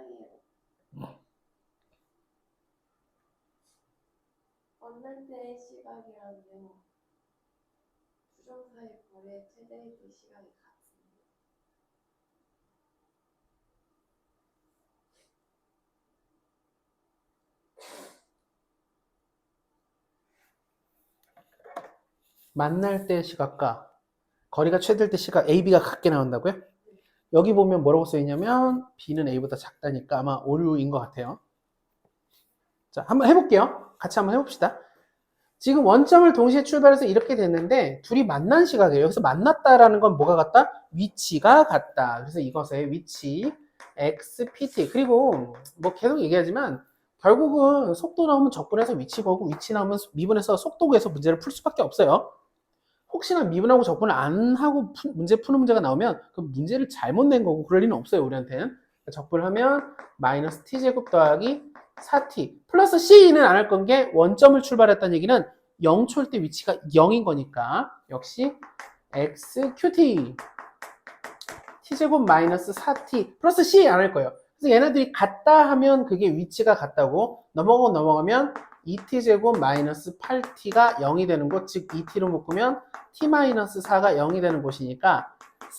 [SPEAKER 2] 시각이에요. 만날 때의 시각이라는데요. 부정사의 거리의 최대의 시각이 같습니다.
[SPEAKER 1] 만날 때 시각과 거리가 최대일 때 시각 AB가 같게 나온다고요? 여기 보면 뭐라고 써있냐면 B는 A보다 작다니까 아마 오류인 것 같아요. 자, 한번 해볼게요. 같이 한번 해봅시다. 지금 원점을 동시에 출발해서 이렇게 됐는데 둘이 만난 시각이에요. 여기서 만났다라는 건 뭐가 같다? 위치가 같다. 그래서 이것의 위치 x, pt 그리고 뭐 계속 얘기하지만 결국은 속도 나오면 적분해서 위치 보고 위치 나오면 미분해서 속도 구해서 문제를 풀 수밖에 없어요. 혹시나 미분하고 적분을 안 하고 문제 푸는 문제가 나오면 그 문제를 잘못 낸 거고 그럴 리는 없어요 우리한테는. 적분을 하면 마이너스 t제곱 더하기 4t 플러스 c는 안 할 건 게 원점을 출발했다는 얘기는 0초일 때 위치가 0인 거니까 역시 x qt t제곱 마이너스 4t 플러스 c 안 할 거예요. 그래서 얘네들이 같다 하면 그게 위치가 같다고 넘어가면 2t제곱 마이너스 8t가 0이 되는 곳, 즉 2t로 묶으면 t 마이너스 4가 0이 되는 곳이니까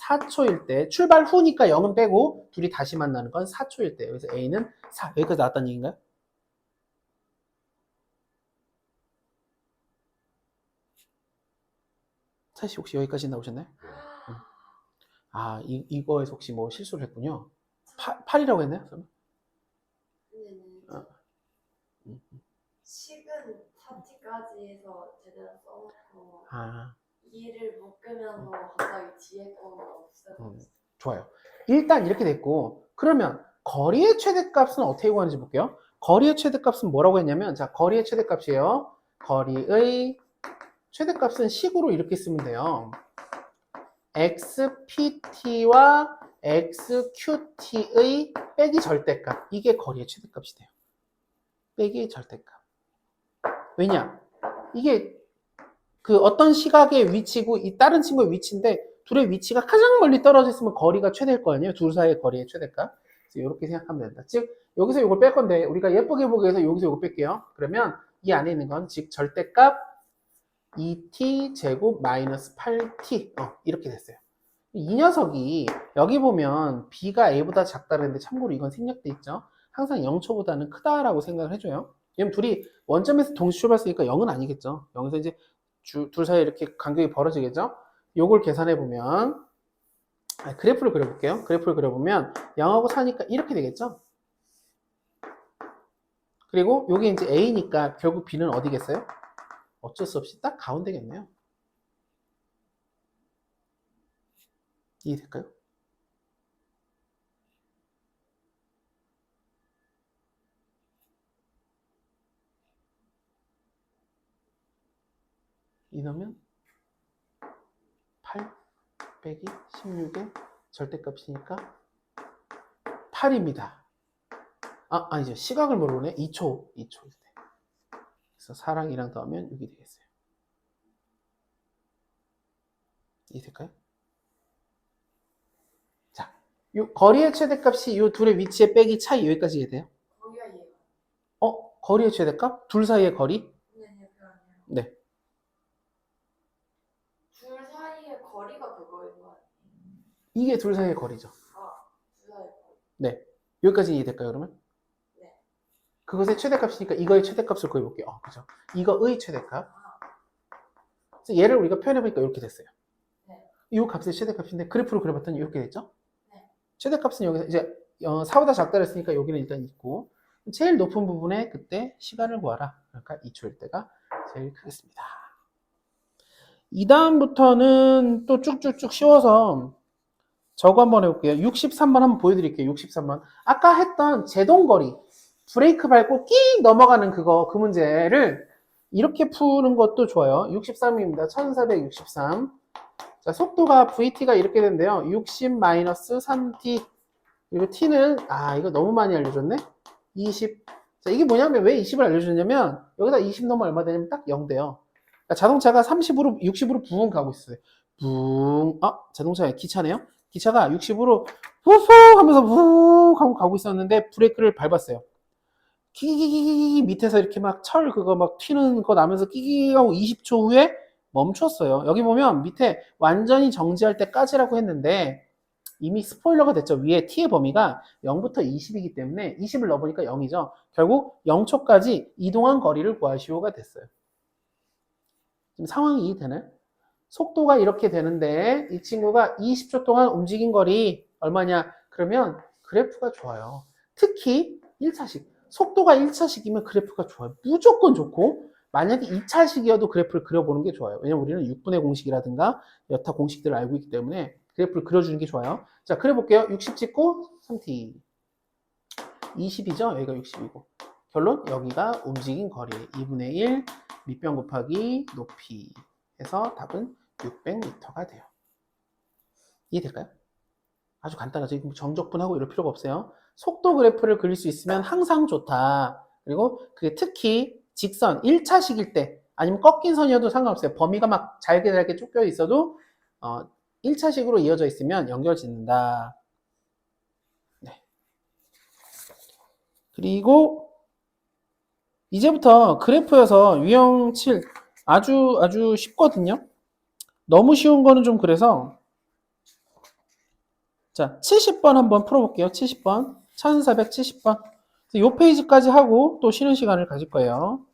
[SPEAKER 1] 4초일 때 출발 후니까 0은 빼고 둘이 다시 만나는 건 4초일 때. 그래서 a는 4. 여기까지 나왔다는 얘기인가요? 사실 혹시 여기까지 나오셨나요? 아, 이거에서 혹시 뭐 실수를 했군요. 8이라고 했나요? 그러면?
[SPEAKER 2] 근데는 식은 4t까지 해서 제대로 써놓고
[SPEAKER 1] 아,
[SPEAKER 2] 2를 묶으면서 갑자기 뒤에 거는 없애버렸어요.
[SPEAKER 1] 좋아요. 일단 이렇게 됐고, 그러면 거리의 최대값은 어떻게 구하는지 볼게요. 거리의 최대값은 뭐라고 했냐면, 자, 거리의 최대값이에요. 거리의 최대값은 식으로 이렇게 쓰면 돼요. xpt와 xqt의 빼기 절대값. 이게 거리의 최대값이 돼요. 빼기 절대값. 왜냐? 이게 그 어떤 시각의 위치고 이 다른 친구의 위치인데 둘의 위치가 가장 멀리 떨어져 있으면 거리가 최대일 거 아니에요? 둘 사이의 거리의 최대값. 그래서 이렇게 생각하면 된다. 즉 여기서 이걸 뺄 건데 우리가 예쁘게 보기 위해서 여기서 이거 뺄게요. 그러면 이 안에 있는 건 즉 절대값 2t 제곱 마이너스 8t 이렇게 됐어요. 이 녀석이 여기 보면 b가 a보다 작다는데 참고로 이건 생략돼 있죠. 항상 0초보다는 크다라고 생각을 해줘요. 왜냐면 둘이 원점에서 동시 출발했으니까 0은 아니겠죠. 여기서 이제 둘 사이에 이렇게 간격이 벌어지겠죠. 요걸 계산해 보면 그래프를 그려볼게요. 그래프를 그려보면 0하고 4니까 이렇게 되겠죠. 그리고 요게 이제 a니까 결국 b는 어디겠어요? 어쩔 수 없이 딱 가운데겠네요. 이해될까요? 이 넣으면 8 빼기 16의 절대값이니까 8입니다. 아니죠. 시각을 모르네. 2초일 때. 그래서 4랑 2랑 더하면 6이 되겠어요. 이해될까요? 자, 요 거리의 최대값이 이 둘의 위치의 빼기 차이 여기까지 이해돼요?
[SPEAKER 2] 거기가 얘가.
[SPEAKER 1] 거리의 최대값? 둘 사이의 거리? 네.
[SPEAKER 2] 둘 사이의 거리가 그거인 거 아니에요?
[SPEAKER 1] 이게 둘 사이의 거리죠.
[SPEAKER 2] 둘 사이의 거리.
[SPEAKER 1] 네. 여기까지 이해될까요, 그러면?
[SPEAKER 2] 네.
[SPEAKER 1] 그것의 최대값이니까 이거의 최대값을 구해볼게요. 그죠? 이거의 최대값. 그래서 얘를 우리가 표현해보니까 이렇게 됐어요.
[SPEAKER 2] 네.
[SPEAKER 1] 이 값의 최대값인데 그래프로 그려봤더니 이렇게 됐죠?
[SPEAKER 2] 네.
[SPEAKER 1] 최대값은 여기서 이제 4보다 작다 그랬으니까 여기는 일단 있고 제일 높은 부분에 그때 시간을 구하라. 그러니까 2초일 때가 제일 크겠습니다. 이 다음부터는 또 쭉쭉쭉 쉬워서 저거 한번 해볼게요. 63번 한번 보여드릴게요. 63번. 아까 했던 제동거리 브레이크 밟고 끽 넘어가는 그 문제를 이렇게 푸는 것도 좋아요. 63입니다. 1463. 자, 속도가 VT가 이렇게 된대요. 60-3t. 그리고 t는, 이거 너무 많이 알려줬네? 20. 자, 이게 뭐냐면, 왜 20을 알려줬냐면, 여기다 20 넘으면 얼마 되냐면 딱 0 돼요. 그러니까 자동차가 30으로, 60으로 붕 가고 있어요. 붕. 자동차에 기차네요? 기차가 60으로 후후 하면서 후 하고 가고 있었는데 브레이크를 밟았어요. 끼기기기기 밑에서 이렇게 막 철 그거 막 튀는 거 나면서 끼기 하고 20초 후에 멈췄어요. 여기 보면 밑에 완전히 정지할 때까지라고 했는데 이미 스포일러가 됐죠. 위에 t의 범위가 0부터 20이기 때문에 20을 넣어보니까 0이죠. 결국 0초까지 이동한 거리를 구하시오가 됐어요. 지금 상황이 이해되나요? 속도가 이렇게 되는데 이 친구가 20초 동안 움직인 거리 얼마냐? 그러면 그래프가 좋아요. 특히 1차식. 속도가 1차식이면 그래프가 좋아요. 무조건 좋고 만약에 2차식이어도 그래프를 그려보는 게 좋아요. 왜냐면 우리는 6분의 공식이라든가 여타 공식들을 알고 있기 때문에 그래프를 그려주는 게 좋아요. 자, 그려볼게요. 60 찍고 3t. 20이죠? 여기가 60이고. 결론? 여기가 움직인 거리 2분의 1 밑변 곱하기 높이 해서 답은 600m가 돼요. 이해될까요? 아주 간단하죠. 정적분하고 이럴 필요가 없어요. 속도 그래프를 그릴 수 있으면 항상 좋다. 그리고 그게 특히 직선 1차식일 때 아니면 꺾인 선이어도 상관없어요. 범위가 막 잘게 잘게 쫓겨 있어도 1차식으로 이어져 있으면 연결 짓는다. 네. 그리고 이제부터 그래프여서 유형 7 아주 쉽거든요. 너무 쉬운 거는 좀 그래서 자 70번 한번 풀어볼게요. 70번 1470번 이 페이지까지 하고 또 쉬는 시간을 가질 거예요.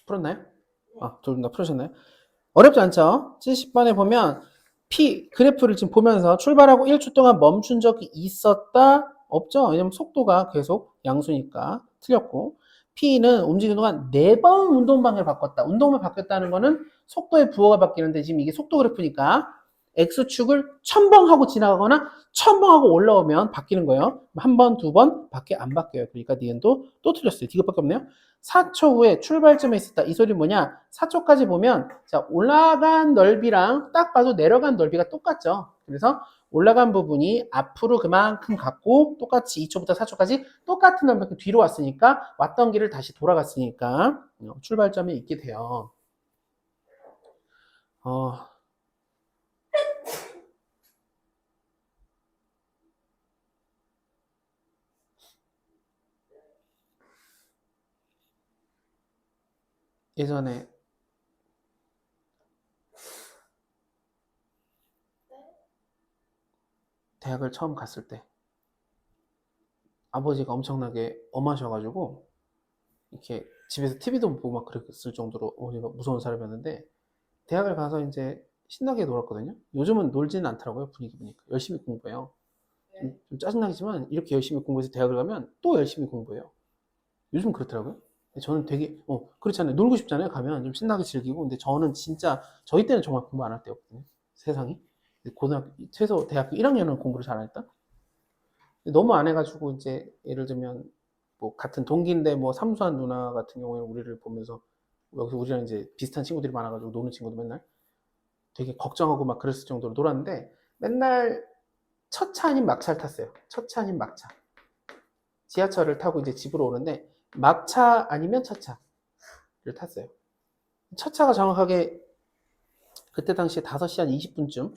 [SPEAKER 1] 풀었나요? 둘 다 풀으셨나요? 어렵지 않죠? 70번에 보면 P 그래프를 지금 보면서 출발하고 1초 동안 멈춘 적이 있었다? 없죠? 왜냐면 속도가 계속 양수니까 틀렸고 P는 움직이는 동안 4번 운동 방향을 바꿨다. 운동을 바뀌었다는 거는 속도의 부호가 바뀌는데 지금 이게 속도 그래프니까 X축을 1000번 하고 지나가거나 1000번 하고 올라오면 바뀌는 거예요. 한 번, 두 번 밖에 안 바뀌어요. 그러니까 니은도 또 틀렸어요. 이것밖에 없네요. 4초 후에 출발점에 있었다. 이 소리 뭐냐? 4초까지 보면 자 올라간 넓이랑 딱 봐도 내려간 넓이가 똑같죠. 그래서 올라간 부분이 앞으로 그만큼 갔고 똑같이 2초부터 4초까지 똑같은 넓이만큼 뒤로 왔으니까 왔던 길을 다시 돌아갔으니까 출발점에 있게 돼요. 예전에 대학을 처음 갔을 때 아버지가 엄청나게 엄하셔가지고 이렇게 집에서 TV도 못 보고 막 그랬을 정도로 어머니가 무서운 사람이었는데 대학을 가서 이제 신나게 놀았거든요. 요즘은 놀지는 않더라고요. 분위기 보니까 열심히 공부해요. 좀 짜증나겠지만 이렇게 열심히 공부해서 대학을 가면 또 열심히 공부해요. 요즘 그렇더라고요. 저는 되게 그렇잖아요. 놀고 싶잖아요. 가면 좀 신나게 즐기고. 근데 저는 진짜 저희 때는 정말 공부 안 할 때였거든요. 세상이. 고등학교 최소 대학교 1학년은 공부를 잘 안 했다. 너무 안 해가지고 이제 예를 들면 뭐 같은 동기인데 뭐 삼수한 누나 같은 경우에는 우리를 보면서 여기서 우리랑 이제 비슷한 친구들이 많아가지고 노는 친구도 맨날 되게 걱정하고 막 그랬을 정도로 놀았는데 맨날 첫 차 아닌 막차를 탔어요. 첫 차 아닌 막차. 지하철을 타고 이제 집으로 오는데 막차 아니면 첫 차를 탔어요. 첫 차가 정확하게 그때 당시에 5시 한 20분쯤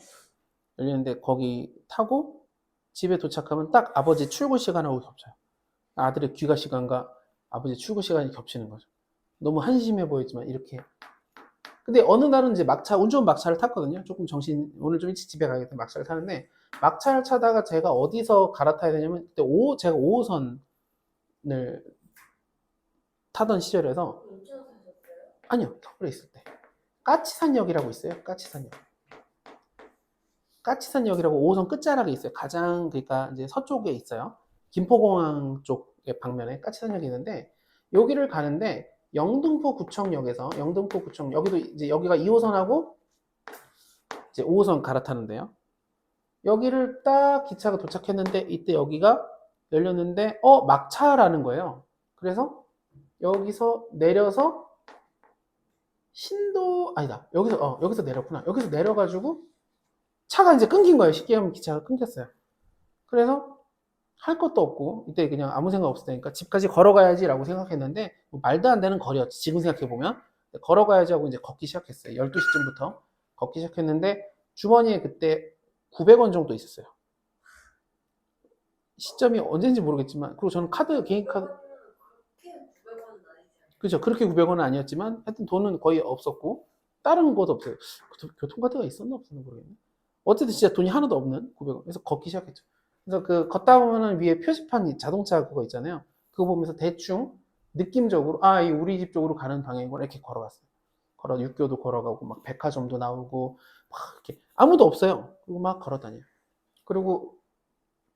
[SPEAKER 1] 열리는데 거기 타고 집에 도착하면 딱 아버지 출근 시간하고 겹쳐요. 아들의 귀가 시간과 아버지 출근 시간이 겹치는 거죠. 너무 한심해 보이지만 이렇게. 근데 어느 날은 이제 운 좋은 막차를 탔거든요. 조금 오늘 좀 일찍 집에 가야겠다 막차를 타는데 막차를 타다가 제가 어디서 갈아타야 되냐면 그때 제가 5호선을 타던 시절에서
[SPEAKER 2] 인천 사셨어요?
[SPEAKER 1] 아니요, 서울에 있을 때 까치산역이라고 있어요. 까치산역. 까치산역이라고 5호선 끝자락에 있어요. 가장 그러니까 이제 서쪽에 있어요. 김포공항 쪽의 방면에 까치산역이 있는데 여기를 가는데 영등포구청역에서 영등포구청 여기도 이제 여기가 2호선하고 이제 5호선 갈아타는데요. 여기를 딱 기차가 도착했는데 이때 여기가 열렸는데 막차라는 거예요. 그래서 여기서 내려서 여기서 내렸구나. 여기서 내려가지고 차가 이제 끊긴 거예요. 쉽게 하면 기차가 끊겼어요. 그래서 할 것도 없고 이때 그냥 아무 생각 없을 때니까 집까지 걸어가야지 라고 생각했는데 뭐 말도 안 되는 거리였지. 지금 생각해보면 걸어가야지 하고 이제 걷기 시작했어요. 12시쯤부터 걷기 시작했는데 주머니에 그때 900원 정도 있었어요. 시점이 언제인지 모르겠지만 그리고 저는 개인 카드
[SPEAKER 2] 그렇게 900원은 아니지 않아요?
[SPEAKER 1] 그죠. 그렇게 900원은 아니었지만 하여튼 돈은 거의 없었고 다른 것도 없어요. 교통카드가 있었나 없었나 모르겠네. 어쨌든 진짜 돈이 하나도 없는 900원. 그래서 걷기 시작했죠. 그래서 그 걷다 보면은 위에 표지판 자동차 그거 있잖아요. 그거 보면서 대충 느낌적으로 이 우리 집 쪽으로 가는 방향이구나 이렇게 걸어갔어요. 육교도 걸어가고 막 백화점도 나오고 막 이렇게 아무도 없어요. 그리고 막 걸어다녀요. 그리고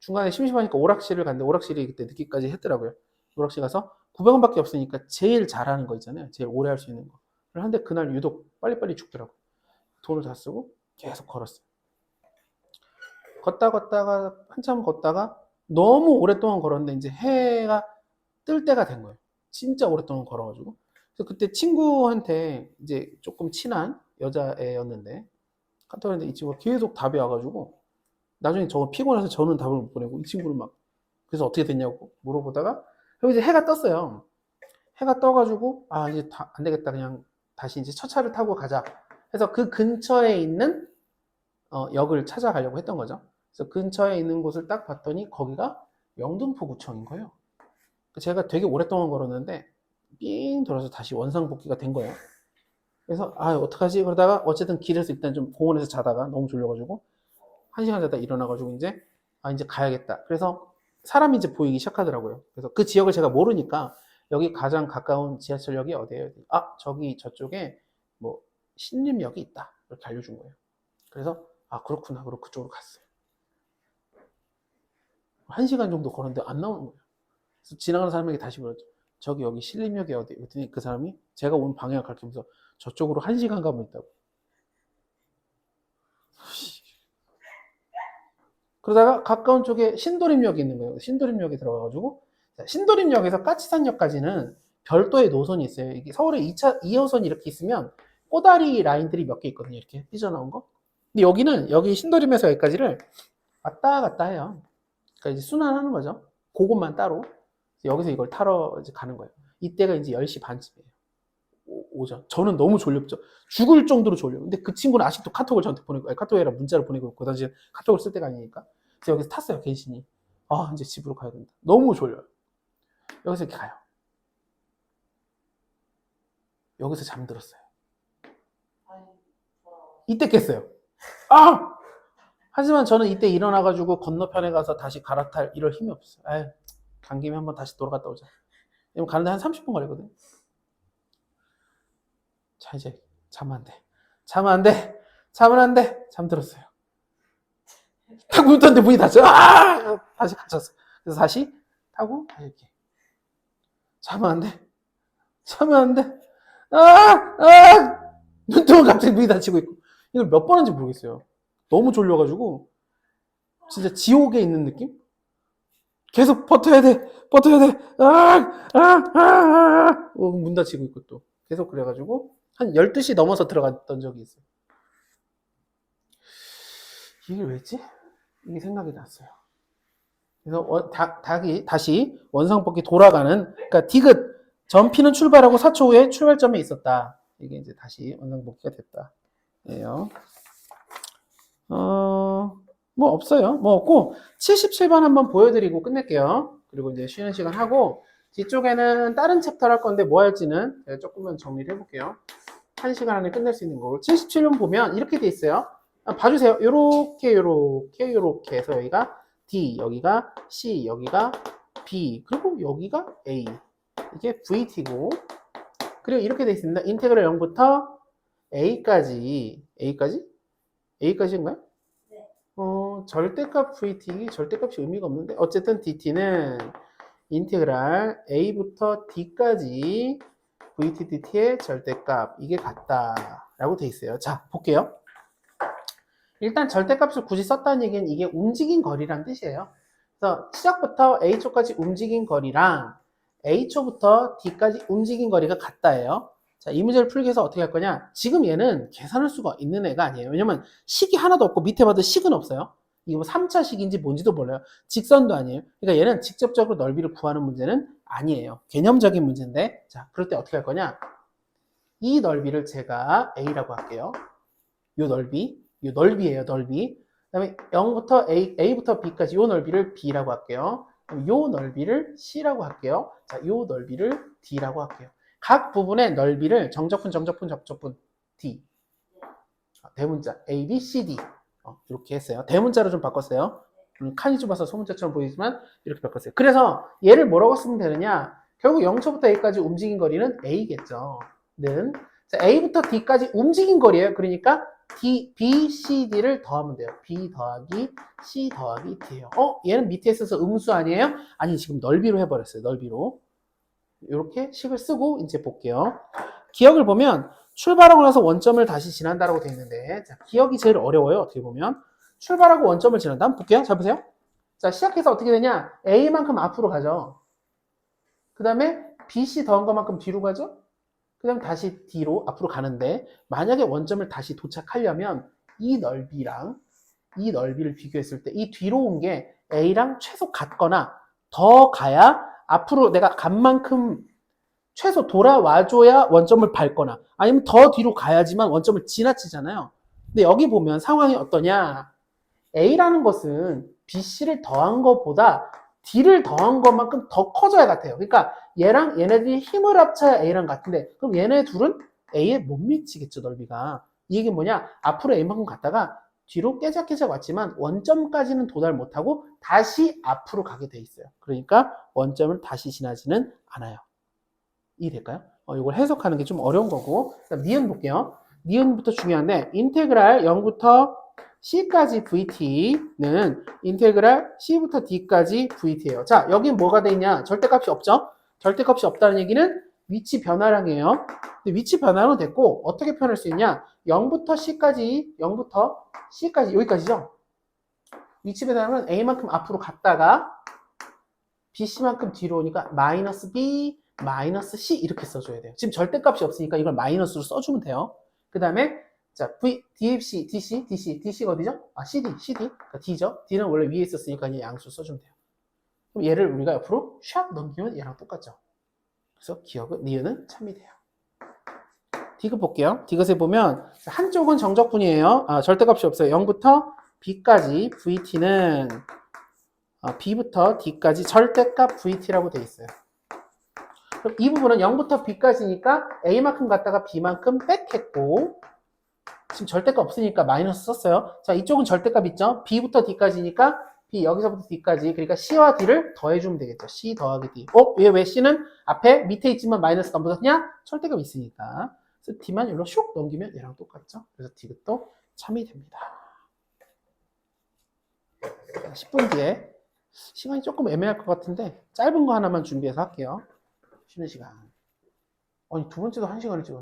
[SPEAKER 1] 중간에 심심하니까 오락실을 갔는데 오락실이 그때 늦게까지 했더라고요. 오락실 가서 900원밖에 없으니까 제일 잘하는 거 있잖아요. 제일 오래 할 수 있는 거. 그런데 그날 유독 빨리빨리 죽더라고요. 돈을 다 쓰고 계속 걸었어요. 걷다가 한참 걷다가 너무 오랫동안 걸었는데 이제 해가 뜰 때가 된 거예요. 진짜 오랫동안 걸어가지고. 그래서 그때 친구한테 이제 조금 친한 여자애였는데 카톡을 했는데 이 친구가 계속 답이 와가지고 나중에 저거 피곤해서 저는 답을 못 보내고 이 친구를 막 그래서 어떻게 됐냐고 물어보다가 이제 해가 떴어요. 해가 떠가지고 이제 안 되겠다 그냥 다시 이제 첫 차를 타고 가자 해서 그 근처에 있는 역을 찾아가려고 했던 거죠. 그래서 근처에 있는 곳을 딱 봤더니 거기가 영등포구청인 거예요. 제가 되게 오랫동안 걸었는데 삥 돌아서 다시 원상복귀가 된 거예요. 그래서 어떡하지? 그러다가 어쨌든 길에서 일단 좀 공원에서 자다가 너무 졸려가지고 1시간 자다 일어나가지고 이제 이제 가야겠다. 그래서 사람이 이제 보이기 시작하더라고요. 그래서 그 지역을 제가 모르니까 여기 가장 가까운 지하철역이 어디예요? 저기 저쪽에 뭐 신림역이 있다. 이렇게 알려준 거예요. 그래서 그렇구나. 그리고 그쪽으로 갔어요. 1시간 정도 걸었는데 안 나오는 거예요. 그래서 지나가는 사람에게 다시 물었죠. 저기 여기 신림역이 어디? 그랬더니 그 사람이 제가 온 방향을 가리키면서 저쪽으로 1시간 가면 있다고. 그러다가 가까운 쪽에 신도림역이 있는 거예요. 신도림역에 들어가가지고 신도림역에서 까치산역까지는 별도의 노선이 있어요. 이게 서울에 2호선이 이렇게 있으면 꼬다리 라인들이 몇 개 있거든요. 이렇게 삐져나온 거. 근데 여기 신도림에서 여기까지를 왔다 갔다 해요. 그러니까 이제 순환하는 거죠. 그것만 따로. 여기서 이걸 타러 이제 가는 거예요. 이때가 이제 10시 반쯤이에요. 오전. 저는 너무 졸렸죠. 죽을 정도로 졸려요. 근데 그 친구는 아직도 카톡을 저한테 보내고, 카톡이 아니라 문자를 보내고 있고, 그 당시에 카톡을 쓸 때가 아니니까. 그래서 여기서 탔어요, 괜시니. 이제 집으로 가야 된다. 너무 졸려요. 여기서 이렇게 가요. 여기서 잠들었어요. 이때 깼어요. 하지만 저는 이때 일어나가지고 건너편에 가서 다시 갈아탈 이럴 힘이 없어요. 간 김에 한번 다시 돌아갔다 오자. 왜냐면 가는데 한 30분 걸리거든요. 자, 이제 자면 안 돼. 잠들었어요. 딱 문 떴는데 문이 닫혀. 다시 갇혔어요. 그래서 다시 타고 이렇게 자면 안 돼. 눈 뜨면 갑자기 문이 닫히고 있고. 이걸 몇 번 한지 모르겠어요. 너무 졸려가지고 진짜 지옥에 있는 느낌? 계속 버텨야 돼. 문 닫히고 있고 또 계속 그래가지고 한 12시 넘어서 들어갔던 적이 있어요. 이게 왜지? 이게 생각이 났어요. 그래서 다시 원상복귀 돌아가는, 그러니까 디귿 전피는 출발하고 4초 후에 출발점에 있었다. 이게 이제 다시 원상복귀가 됐다. 예요. 뭐 없어요. 뭐 없고 77번 한번 보여드리고 끝낼게요. 그리고 이제 쉬는 시간 하고 뒤쪽에는 다른 챕터 할 건데 뭐 할지는 제가 조금만 정리를 해볼게요. 1시간 안에 끝낼 수 있는 거고 77번 보면 이렇게 돼 있어요. 봐주세요. 요렇게 해서 여기가 D, 여기가 C, 여기가 B, 그리고 여기가 A. 이게 VT고 그리고 이렇게 돼 있습니다. 인테그랄 0부터 A까지인가요?
[SPEAKER 2] 네.
[SPEAKER 1] 절대값 VT, 절대값이 의미가 없는데 어쨌든 DT는 인테그랄 A부터 D까지 VT DT의 절대값 이게 같다라고 돼 있어요. 자, 볼게요. 일단 절대값을 굳이 썼다는 얘기는 이게 움직인 거리란 뜻이에요. 그래서 시작부터 A초까지 움직인 거리랑 A초부터 D까지 움직인 거리가 같다예요. 자, 이 문제를 풀기 위해서 어떻게 할 거냐? 지금 얘는 계산할 수가 있는 애가 아니에요. 왜냐면 식이 하나도 없고 밑에 봐도 식은 없어요. 이거 뭐 3차 식인지 뭔지도 몰라요. 직선도 아니에요. 그러니까 얘는 직접적으로 넓이를 구하는 문제는 아니에요. 개념적인 문제인데, 자, 그럴 때 어떻게 할 거냐? 이 넓이를 제가 A라고 할게요. 요 넓이에요, 넓이. 그 다음에 0부터 A부터 B까지 요 넓이를 B라고 할게요. 그럼 요 넓이를 C라고 할게요. 자, 요 넓이를 D라고 할게요. 각 부분의 넓이를 접촉분 D. 대문자 A, B, C, D. 이렇게 했어요. 대문자로 좀 바꿨어요. 칸이 좁아서 소문자처럼 보이지만 이렇게 바꿨어요. 그래서 얘를 뭐라고 쓰면 되느냐? 결국 0초부터 A까지 움직인 거리는 A겠죠. 자, A부터 D까지 움직인 거리예요. 그러니까 B, C, D를 더하면 돼요. B 더하기 C 더하기 D예요. 얘는 밑에 있어서 음수 아니에요? 아니, 지금 넓이로 해버렸어요. 넓이로. 이렇게 식을 쓰고 이제 볼게요. 기억을 보면 출발하고 나서 원점을 다시 지난다라고 되어 있는데, 자, 기억이 제일 어려워요. 어떻게 보면 출발하고 원점을 지난다. 한번 볼게요. 자, 보세요. 자, 시작해서 어떻게 되냐? A만큼 앞으로 가죠. 그 다음에 BC 더한 것만큼 뒤로 가죠. 그 다음에 다시 D로 앞으로 가는데, 만약에 원점을 다시 도착하려면 이 넓이랑 이 넓이를 비교했을 때 이 뒤로 온 게 A랑 최소 같거나 더 가야 앞으로 내가 간 만큼 최소 돌아와줘야 원점을 밟거나 아니면 더 뒤로 가야지만 원점을 지나치잖아요. 근데 여기 보면 상황이 어떠냐? A라는 것은 BC를 더한 것보다 D를 더한 것만큼 더 커져야 같아요. 그러니까 얘랑 얘네들이 힘을 합쳐야 A랑 같은데 그럼 얘네 둘은 A에 못 미치겠죠, 넓이가. 이 얘기는 뭐냐? 앞으로 A만큼 갔다가 뒤로 깨작깨작 왔지만 원점까지는 도달 못하고 다시 앞으로 가게 돼 있어요. 그러니까 원점을 다시 지나지는 않아요. 이해될까요? 이걸 해석하는 게 좀 어려운 거고. 그다음 니은 볼게요. 니은부터 중요한데 인테그랄 0부터 C까지 VT는 인테그랄 C부터 D까지 VT예요. 자, 여기 뭐가 돼 있냐? 절대값이 없죠? 절대값이 없다는 얘기는 위치 변화량이에요. 근데 위치 변화량은 됐고 어떻게 표현할 수 있냐? 0부터 C까지 여기까지죠? 위치 변화량은 A만큼 앞으로 갔다가 BC만큼 뒤로 오니까 마이너스 B, 마이너스 C 이렇게 써줘야 돼요. 지금 절대값이 없으니까 이걸 마이너스로 써주면 돼요. 그 다음에 자, DFC, DC가 어디죠? CD. 그러니까 D죠? D는 원래 위에 있었으니까 그냥 양수 써주면 돼요. 그럼 얘를 우리가 옆으로 샥 넘기면 얘랑 똑같죠. 그래서 기억은, 니은은 참이 돼요. 디귿 볼게요. 디귿에 보면 한쪽은 정적분이에요. 절대값이 없어요. 0부터 B까지 VT는 B부터 D까지 절대값 VT라고 되어 있어요. 그럼 이 부분은 0부터 B까지니까 A만큼 갔다가 B만큼 뺐겠고 지금 절대값 없으니까 마이너스 썼어요. 자, 이쪽은 절대값 있죠? B부터 D까지니까 B 여기서부터 D까지 그러니까 C와 D를 더해주면 되겠죠. C 더하기 D. 왜 C는 앞에 밑에 있지만 마이너스가 안 붙었냐? 절대값 있으니까. 그래서 D만 여기로 슉 넘기면 얘랑 똑같죠. 그래서 디귿도 참이 됩니다. 10분 뒤에 시간이 조금 애매할 것 같은데 짧은 거 하나만 준비해서 할게요. 쉬는 시간. 아니 두 번째도 1시간을 찍었네.